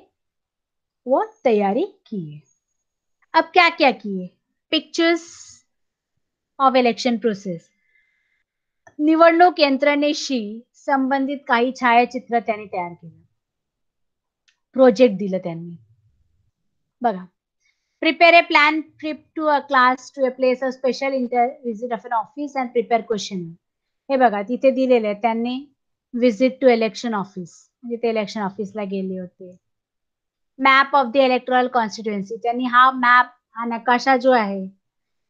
वो तैयारी की है. अब क्या क्या किए. Pictures of election process. निवडणूक यंत्रणेशी संबंधित काही छायाचित्र त्यांनी तयार केले. प्रोजेक्ट दिलं त्यांनी. बघा Prepare a planned trip to a class, to a place, a special visit of an office and prepare question. हे बघा तिथे दिलेले आहे त्यांनी विजिट टू इलेक्शन ऑफिस म्हणजे ते इलेक्शन ऑफिसला गेले होते. Map of the electoral constituency त्यांनी हा मॅप हा नकाशा जो आहे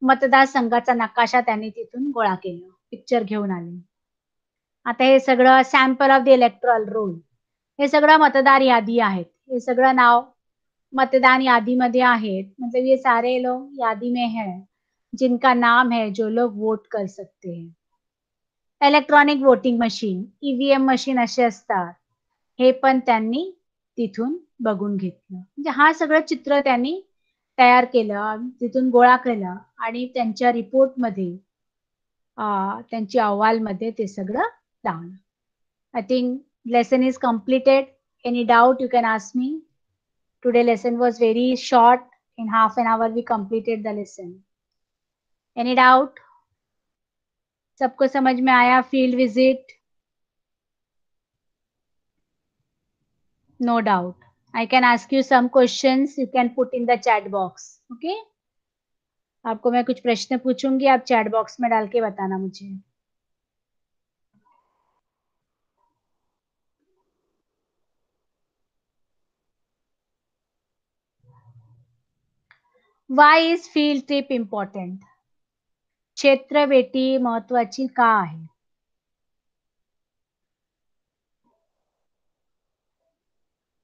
मतदारसंघाचा नकाशा त्यांनी तिथून गोळा केला पिक्चर घेऊन आले. आता हे सगळं sample of the electoral roll हे सगळं मतदार यादी आहेत. हे सगळं नाव मतदान यादी में आहेत. मतलब ये सारे लोग यादी में हैं जिनका नाम है जो लोग वोट कर सकते हैं. Electronic voting machine EVM machine असे असतात. हे पण त्यांनी तिथून बघून घेतलं. म्हणजे हा सगळं चित्र त्यांनी तयार केलं तिथून गोळा केलं आणि त्यांच्या रिपोर्टमध्ये त्यांच्या अहवालमध्ये ते सगळं लावलं. I think lesson is completed. Any doubt you can ask me. Today lesson was very short. In half an hour we completed the lesson. Any doubt? सबको समझ में आया field visit? No doubt. I can ask you some questions. You can put in the chat box. Okay? आपको मैं कुछ प्रश्न पूछूंगी आप चैट बॉक्स में डाल के बताना मुझे. Why is field trip important? क्षेत्र भेटी महत्वाची का आहे?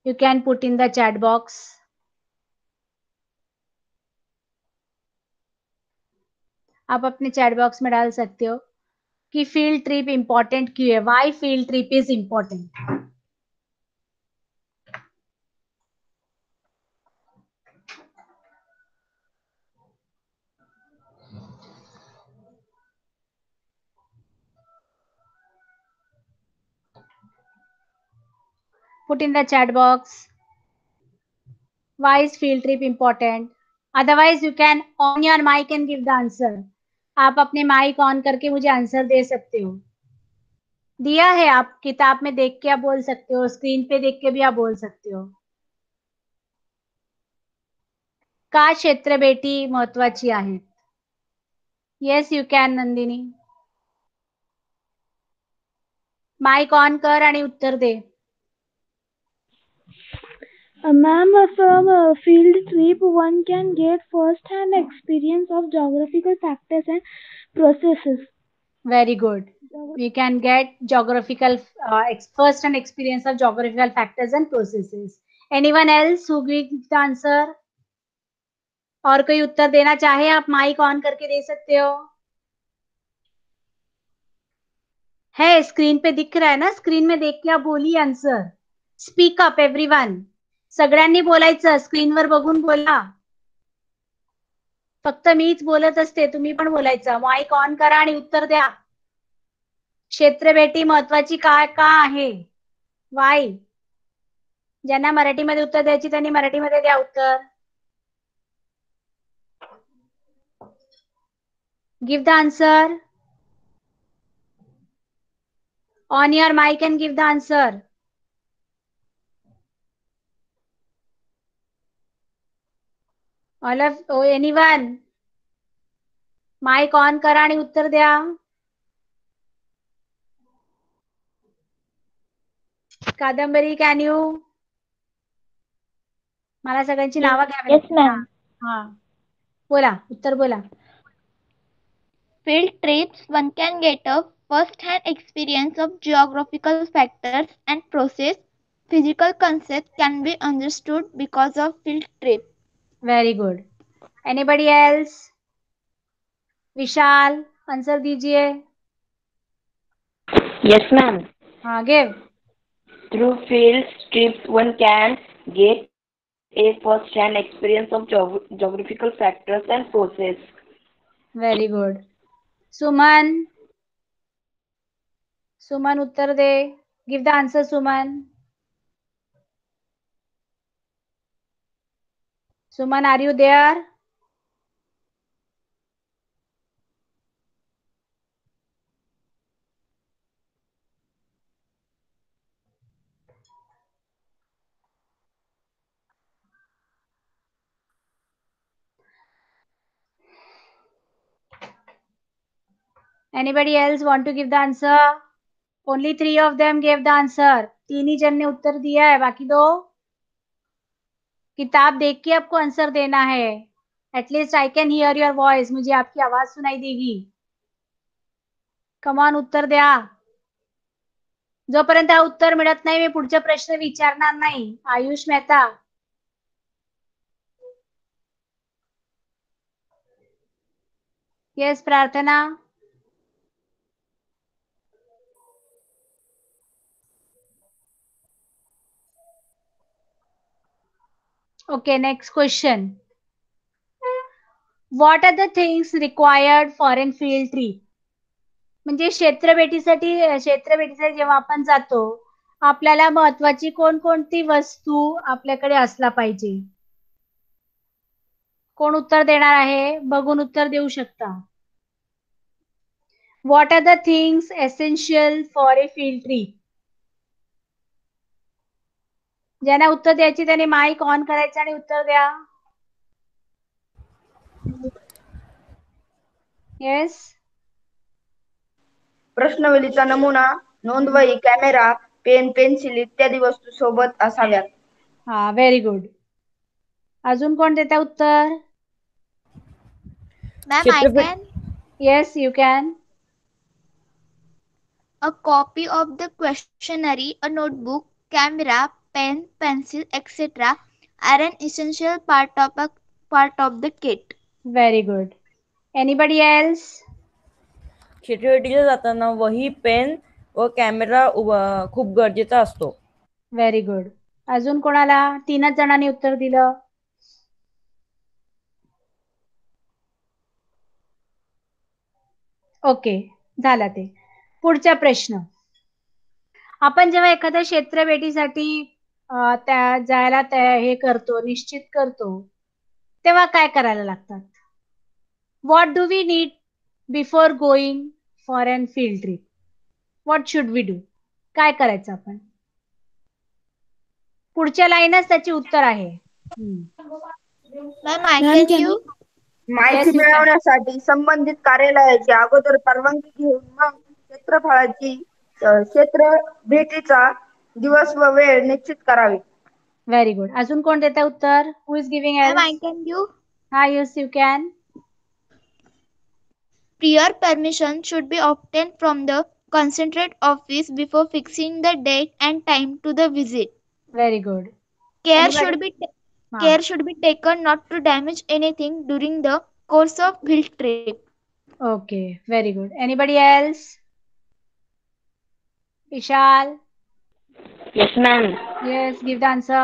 You can put in the chat box. आप अपने चैट बॉक्स में डाल सकते हो कि फील्ड ट्रिप इंपॉर्टेंट क्यों है. Why field trip is important. Put in the chat box. Why is field trip important? Otherwise, you can on your mic and give the answer. आप अपने माइक ऑन करके मुझे आंसर दे सकते हो. दिया है आप किताब में देख के आप बोल सकते हो. स्क्रीन पे देख के भी आप बोल सकते हो. का क्षेत्र बेटी महत्वाची आहे? Yes you can Nandini. Mic on कर आणि उत्तर दे. Ma'am, from a field trip, one can get first-hand experience of geographical factors and processes. Very good. We can get geographical first-hand experience of geographical factors and processes. Anyone else who gives the answer? और कोई उत्तर देना चाहे आप माइक ऑन करके दे सकते हो. है स्क्रीन पे दिख रहा है ना. स्क्रीन में देख के आप बोलिए आंसर. Speak up everyone. सगळ्यांनी बोलायचं. स्क्रीनवर बघून बोला. फक्त मीच बोलत असते तुम्ही पण बोलायचं. माइक ऑन करा आणि उत्तर द्या. क्षेत्रभेटी महत्वाची का आहे? वाय? ज्यांना मराठीमध्ये उत्तर द्यायची त्यांनी मराठीमध्ये द्या उत्तर. Give the answer. On your mic and give the answer. All of anyone. Mic on करा आणि उत्तर द्या. कादंबरी कॅन यू? मला सगळ्यांची नावं घ्यावी Yes, लागतील. ma'am. हा बोला उत्तर बोला. Field trips, one can get a first-hand experience of geographical factors and process. Physical concepts can be understood because of field trip. Very good. Anybody else? Vishal answer दीजिए. Yes, ma'am. हाँ give. Through field trips, one can get a first-hand experience of geographical factors and process. Very good. Suman. Suman उत्तर दे. Give the answer Suman. Suman are you there? Anybody else want to give the answer? Only 3 of them gave the answer. 3 ही जन ने उत्तर दिया है, बाकी 2 किताब देख के आपको आंसर देना है. At least I can hear your voice, मुझे आपकी आवाज सुनाई देगी. कमान उत्तर द्या. जोपर्यंत हा उत्तर मिळत नाही मी पुढचा प्रश्न विचारणार नाही. आयुष मेहता. येस प्रार्थना. Okay, next question. What are the things required for a field trip? म्हणजे क्षेत्रभेटीसाठी जेव्हा आपण जातो आपल्याला महत्वाची कोणकोणती वस्तू आपल्याकडे असला पाहिजे. कोण उत्तर देणार आहे? बघून उत्तर देऊ शकता. What are the things essential for a field trip? ज्यांना उत्तर द्यायची त्याने माईक ऑन करायचं आणि उत्तर द्या. येस. प्रश्नावलीचा नमुना, नोंदवही, कॅमेरा, पेन, पेन्सिल इत्यादी वस्तू सोबत असाव्यात. हा, व्हेरी गुड. अजून कोण देता उत्तर? Ma'am, I can. Yes, you can. A copy of the questionnaire, a notebook, camera, pen, pencil, etc. are an essential part of the kit. Very good. Anybody else? क्षेत्रभेटीला जाताना वही, पेन व कॅमेरा खूप गरजेचा असतो. Very good. अजून कोणाला? 3च जणांनी उत्तर दिलं. ओके, झाला ते. पुढचा प्रश्न. आपण जेव्हा एखाद्या क्षेत्रभेटीसाठी जायला हे करतो, निश्चित करतो, तेव्हा काय करायला लागतात? What do we need before going for an field trip? What should we do? काय करायचं आपण? पुढच्या लाईनच त्याची उत्तर आहे. Ma'am, I can you. माहिती मिळवण्यासाठी संबंधित कार्यालयाची अगोदर परवानगी घेऊन मग क्षेत्र भेटीचा दिवस व वेळ निश्चित करावी. Very good. अजून कोण देते उत्तर? Who is giving Ma'am, I can you. हा, yes you can. Prior permission should be obtained from the concentrate office before fixing the date and time to the visit. Very good. Care should be taken not to damage anything during the course of field trip. Okay, very good. Anybody else? Vishal? Yes, ma'am. Yes, give the answer.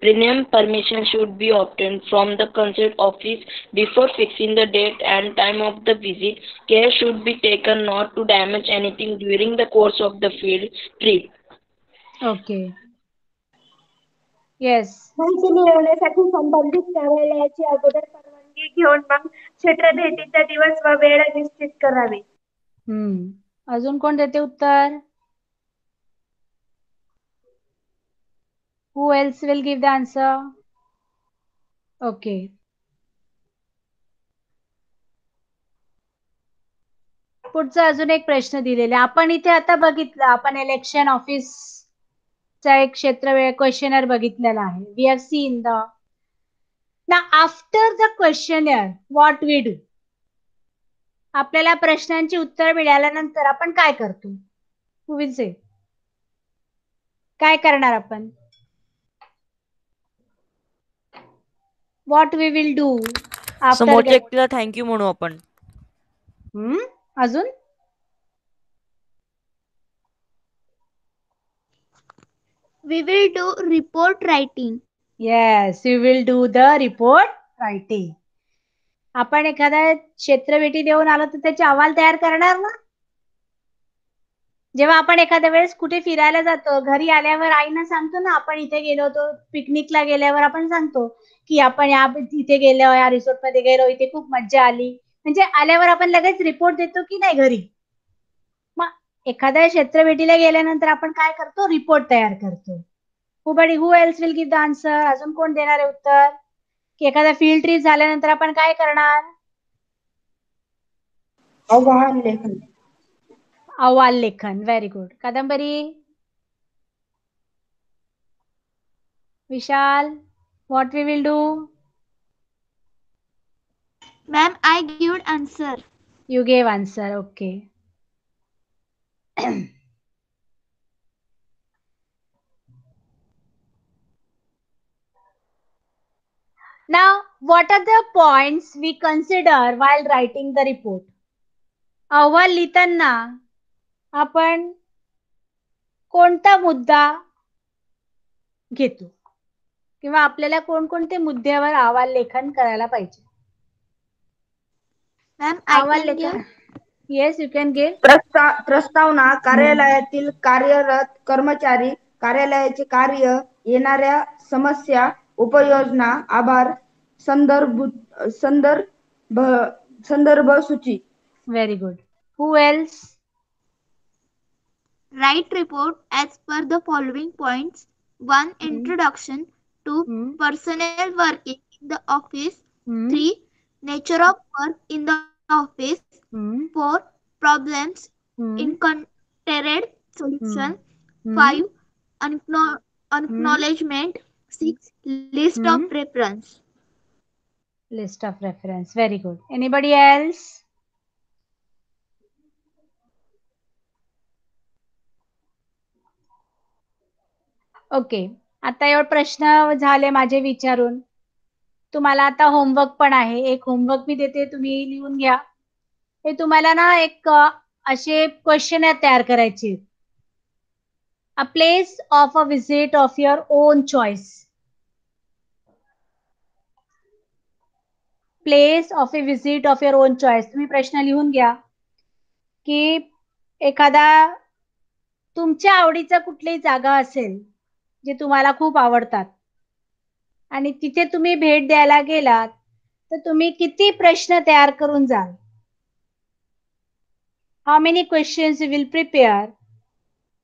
Premium permission should be obtained from the concert office before fixing the date and time of the visit. Care should be taken not to damage anything during the course of the field trip. Okay. Yes. माहिती मिळवण्यासाठी संबंधित कार्यालयाची अगोदर परवानगी घेऊन मग क्षेत्रभेटीचा दिवस व वेळ निश्चित करावी. अजून कोण देते उत्तर? Who else will give the answer? Okay. पुढचा अजून एक प्रश्न दिलेला आपण इथे आता बघितलं. आपण इलेक्शन ऑफिसचा एक क्षेत्र क्वेश्चनर बघितलेला आहे. We have seen the. Now after the questionnaire what we do? आपल्याला प्रश्नांची उत्तर मिळाल्यानंतर आपण काय करतो? Who will say? काय करणार आपण? What we will do? समोरच्या व्यक्तीला थँक्यू म्हणू आपण. अजून? We will do report writing. Yes, we will do the report writing. आपण एखादा क्षेत्रभेटी देऊन आलो तर त्याचे अहवाल तयार करणार ना. जेव्हा आपण एखाद्या वेळेस कुठे फिरायला जातो, घरी आल्यावर आईना सांगतो ना आपण इथे गेलो होतो, पिकनिकला गेल्यावर आपण सांगतो की आपण इथे गेलो, या रिसॉर्ट मध्ये गेलो, इथे खूप मज्जा आली. म्हणजे आल्यावर आपण लगेच रिपोर्ट देतो की नाही घरी. मग एखाद्या क्षेत्रभेटीला गेल्यानंतर आपण काय करतो? रिपोर्ट तयार करतो. Who else will give the answer? अजून कोण देणार आहे उत्तर? की एखादा फील्ड ट्रिप झाल्यानंतर आपण काय करणार? आवाहन लेखन. अहवाल लेखन. Very good. कादंबरी. Vishal, what we will do? Ma'am, I give answer. You gave answer. Okay. Now, what are the points we consider while writing the report? अहवाल लिहिताना आपण कोणता मुद्दा घेतो किंवा आपल्याला कोणकोणते मुद्द्यावर अहवाल लेखन करायला पाहिजे? Ma'am, I अहवाल can लेखन. give. Yes, you can give. प्रस्तावना, कार्यालयातील कार्यरत कर्मचारी, कार्यालयाचे कार्य, येणाऱ्या समस्या, उपयोजना, आभार, संदर्भ सूची. Very good. Who else? Write report as per the following points. 1. Introduction. 2. Personnel working in the office. 3. Nature of work in the office. 4. Problems encountered, solution. 5. Acknowledgement. 6. List of reference. List of reference. Very good. Anybody else? Okay. आता एवढे प्रश्न झाले माझे विचारून. तुम्हाला आता होमवर्क पण आहे. एक होमवर्क मी देते, तुम्ही लिहून घ्या. हे तुम्हाला ना एक असे क्वेश्चन तयार करायचे. A place of a visit of your on choice. Place of a visit of your on choice. तुम्ही प्रश्न लिहून घ्या की एखादा तुमच्या आवडीचा कुठलीही जागा असेल जे तुम्हाला खूप आवडतात आणि तिथे तुम्ही भेट द्यायला गेलात तर तुम्ही किती प्रश्न तयार करून जाल? How many questions you will prepare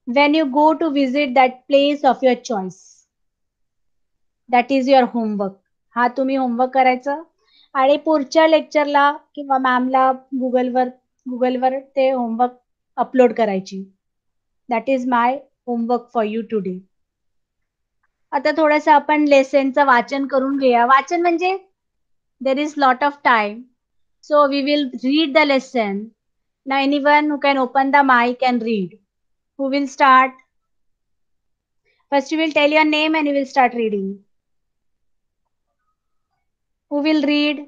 when you go to visit that place of your choice? That is your homework. हा तुम्ही होमवर्क करायचं आणि पुढच्या लेक्चरला किंवा मॅमला गुगलवर ते होमवर्क अपलोड करायची. That is my homework for you today. आता थोडंसं आपण लेसनचं वाचन करून घेऊया. वाचन म्हणजे there is lot of time, so we will read the lesson. Now anyone who can open the mic and read. Who will start? First you will tell your name and you will start reading. Who will read?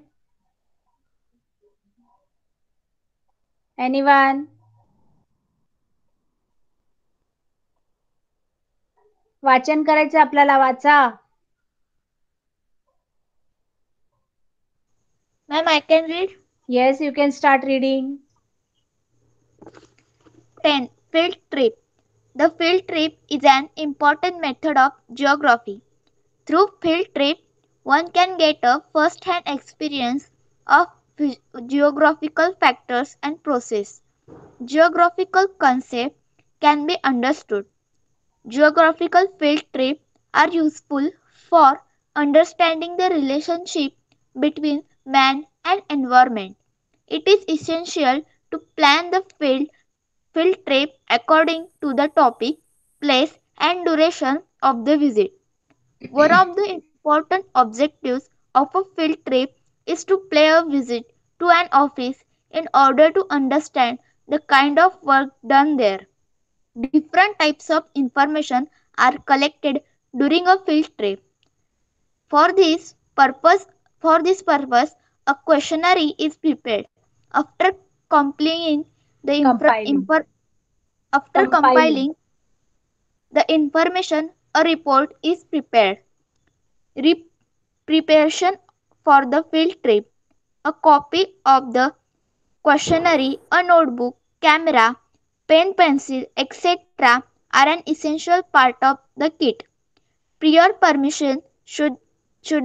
Anyone? वाचन करायचं आपल्याला. वाचा. Ma'am, I can read. Yes, you can start reading. 10. Field trip. The field trip is an important method of geography. Through field trip, one can get a first-hand experience of geographical factors and process. Geographical concepts can be understood. Geographical field trips are useful for understanding the relationship between man and environment. It is essential to plan the field trip according to the topic, place, and duration of the visit. One of the important objectives of a field trip is to plan a visit to an office in order to understand the kind of work done there. Different types of information are collected during a field trip. For this purpose, a questionnaire is prepared. After compiling the information, a report is prepared. Preparation for the field trip. A copy of the questionnaire, a notebook, camera, pen, pencil, etc. are an essential part of the kit. Prior permission should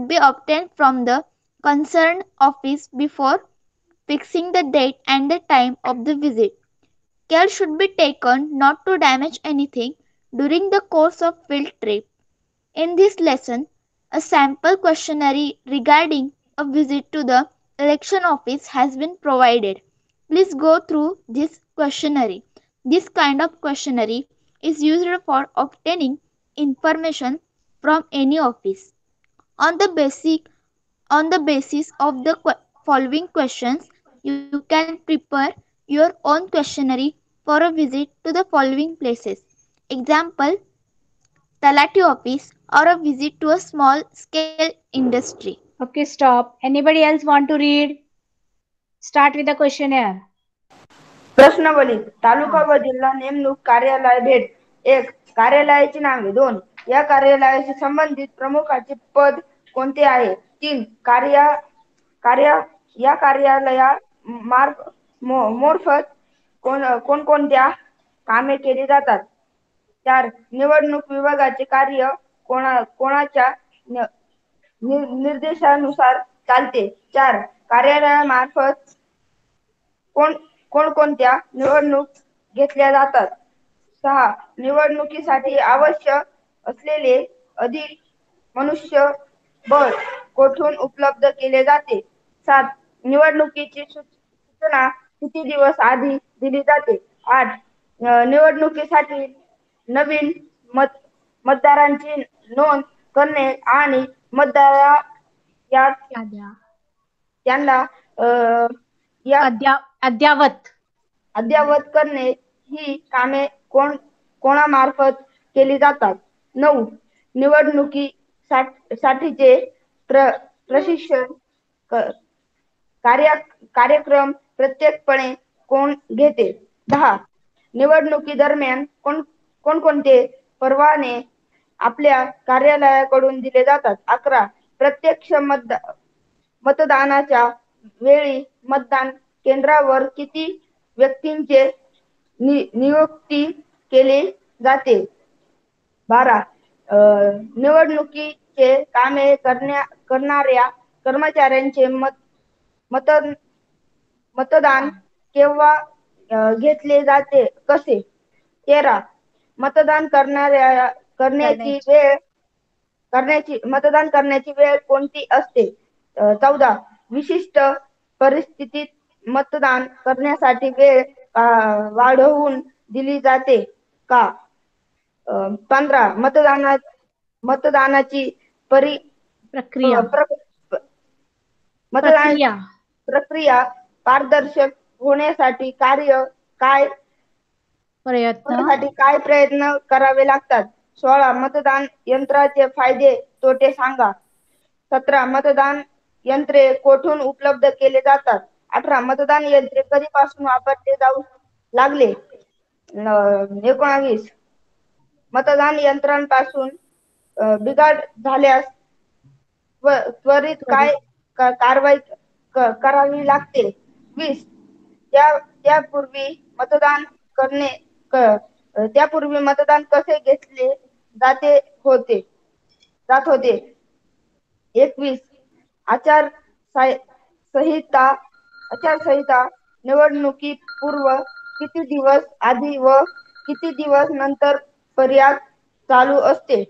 be obtained from the concerned office before fixing the date and the time of the visit. Care should be taken not to damage anything during the course of field trip. In this lesson, a sample questionnaire regarding a visit to the election office has been provided. Please go through this questionnaire. This kind of questionnaire is used for obtaining information from any office. On the basic on the basis of the following questions, you can prepare your own questionnaire for a visit to the following places. Example, Talati office or a visit to a small scale industry. Okay, stop. Anybody else want to read? Start with the questionnaire. प्रश्नावली तालुका व जिल्हा नेमणूक कार्यालय भेट. 1. कार्यालयाची नावे. 2. या कार्यालयाशी संबंधित प्रमुखाचे पद कोणते आहे. 3. कार्य या कार्यालया मोर्फत कोणकोणत्या कामे केली जातात. 4. निवडणूक विभागाचे कार्य कोणाच्या निर्देशानुसार चालते. 4. कार्यालयामार्फत कोणकोणत्या निवडणूक घेतल्या जातात. 6. निवडणुकीसाठी आवश्यक असलेले अधिक मनुष्य बळ कोठून उपलब्ध केले जाते. 7. निवडणुकीची सूचना किती दिवस आधी दिली जाते. 8. निवडणुकीसाठी नवीन मतदारांची नोंद करणे आणि त्यांना अद्ययावत करणे ही कामे कोणामार्फत केली जातात. 9. निवडणुकीसाठीचे प्रशिक्षण कार्यक्रम प्रत्यक्षपणे कोण घेते. 10. निवडणुकी दरम्यान कोणकोणते परवाने आपल्या कार्यालयाकडून दिले जातात. 11. प्रत्यक्ष मतदानाच्या वेळी मतदान केंद्रावर किती व्यक्तींचे नियुक्ती केली जाते. 12. निवडणुकीचे कामे करणाऱ्या कर्मचाऱ्यांचे मतदान केव्हा घेतले जाते कसे. 13. मतदान करण्याची वेळ कोणती असते. 14. विशिष्ट परिस्थितीत मतदान करण्यासाठी वेळ वाढवून दिली जाते का. 15. मतदानाची प्रक्रिया पारदर्शक होण्यासाठी काय प्रयत्न करावे लागतात. 16. मतदान यंत्राचे फायदे तोटे सांगा. 17. मतदान यंत्रे कोठून उपलब्ध केले जातात. 18. मतदान यंत्रे कधीपासून वापरले जाऊ लागले. 19. मतदान यंत्रांपासून बिघाड झाल्यास त्वरित काय कारवाई करावी लागते. 20. त्यापूर्वी मतदान कसे घेतले जात होते. 21. आचारसंहिता निवडणुकीपूर्व किती दिवस आधी व किती दिवस नंतर पर्याय चालू असते.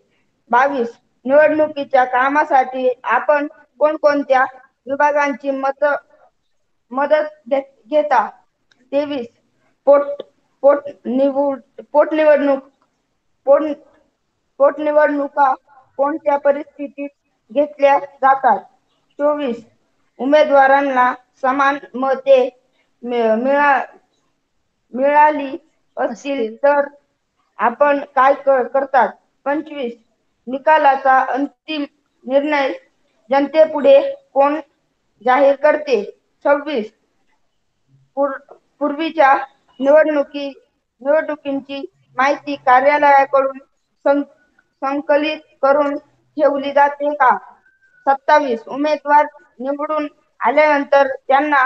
22. निवडणुकीच्या कामासाठी आपण कोणकोणत्या विभागांची मदत घेता. 23. पोटनिवडणुका कोणत्या परिस्थितीत घेतल्या जातात. 24. उमेदवारांना समान मते मिळाली असतील तर आपण काय करतात. 25. निकालाचा अंतिम निर्णय जनतेपुढे कोण जाहीर करते. 26. पूर्वीच्या निवडणुकींची माहिती कार्यालयाकडून संकलित करून ठेवली जाते का. 27. उमेदवार निवडून आल्यानंतर त्यांना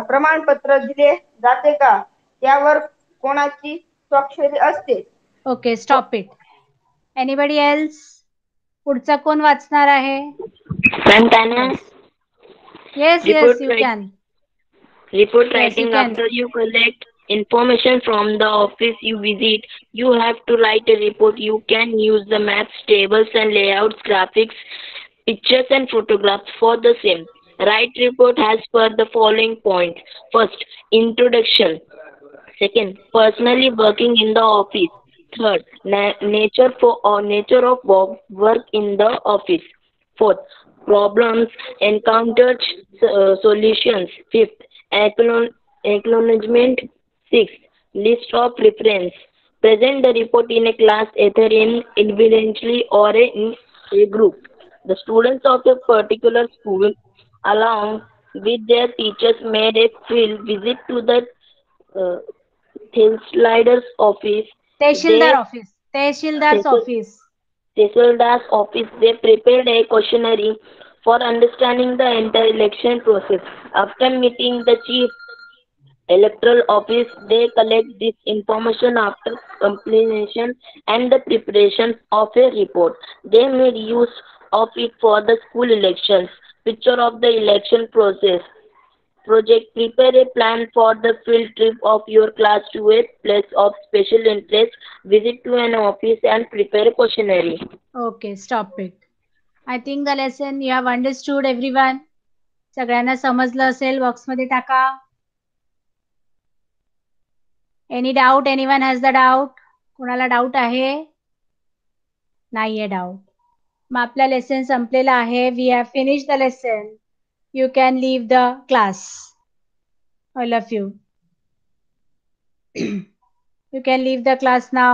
प्रमाणपत्र दिले जाते का. त्यावर कोणाची स्वाक्षरी असते. Okay, stop it. Anybody else. पुढचा कोण वाचणार आहे. Yes yes you can. Report writing. After you collect information from the office you visit, you have to write a report. You can use the maps, tables and layouts, graphics, pictures and photographs for the same. Write report as per the following points. First, introduction. Second, personally working in the office. Third, nature of work in the office. Fourth, problems encountered, solutions. Fifth, acknowledgement. Sixth, list of reference. Present the report in a class, either individually or in a group. The students of a particular school, along with their teachers, made a field visit to the uh, Thislider's office. Tehsildar They office, tehsildar office. Tehsildar's office. They prepared a questionnaire for understanding the entire election process. After meeting the chief electoral office, they collect this information after completion and the preparation of a report. They made use of it for the school elections. Picture of the election process. Project. Prepare a plan for the field trip of your class to a place of special interest. Visit to an office and prepare a questionnaire. Okay, stop it. I think the lesson you have understood everyone. सगळ्यांना समजलं असेल, बॉक्समध्ये टाका. Any doubt? Anyone has the doubt? कोणाला डाऊट आहे? नाहीये डाऊट. मग आपला लेसन संपलेला आहे. We have finish the lesson. You can leave the class. All of you. You can leave the class now.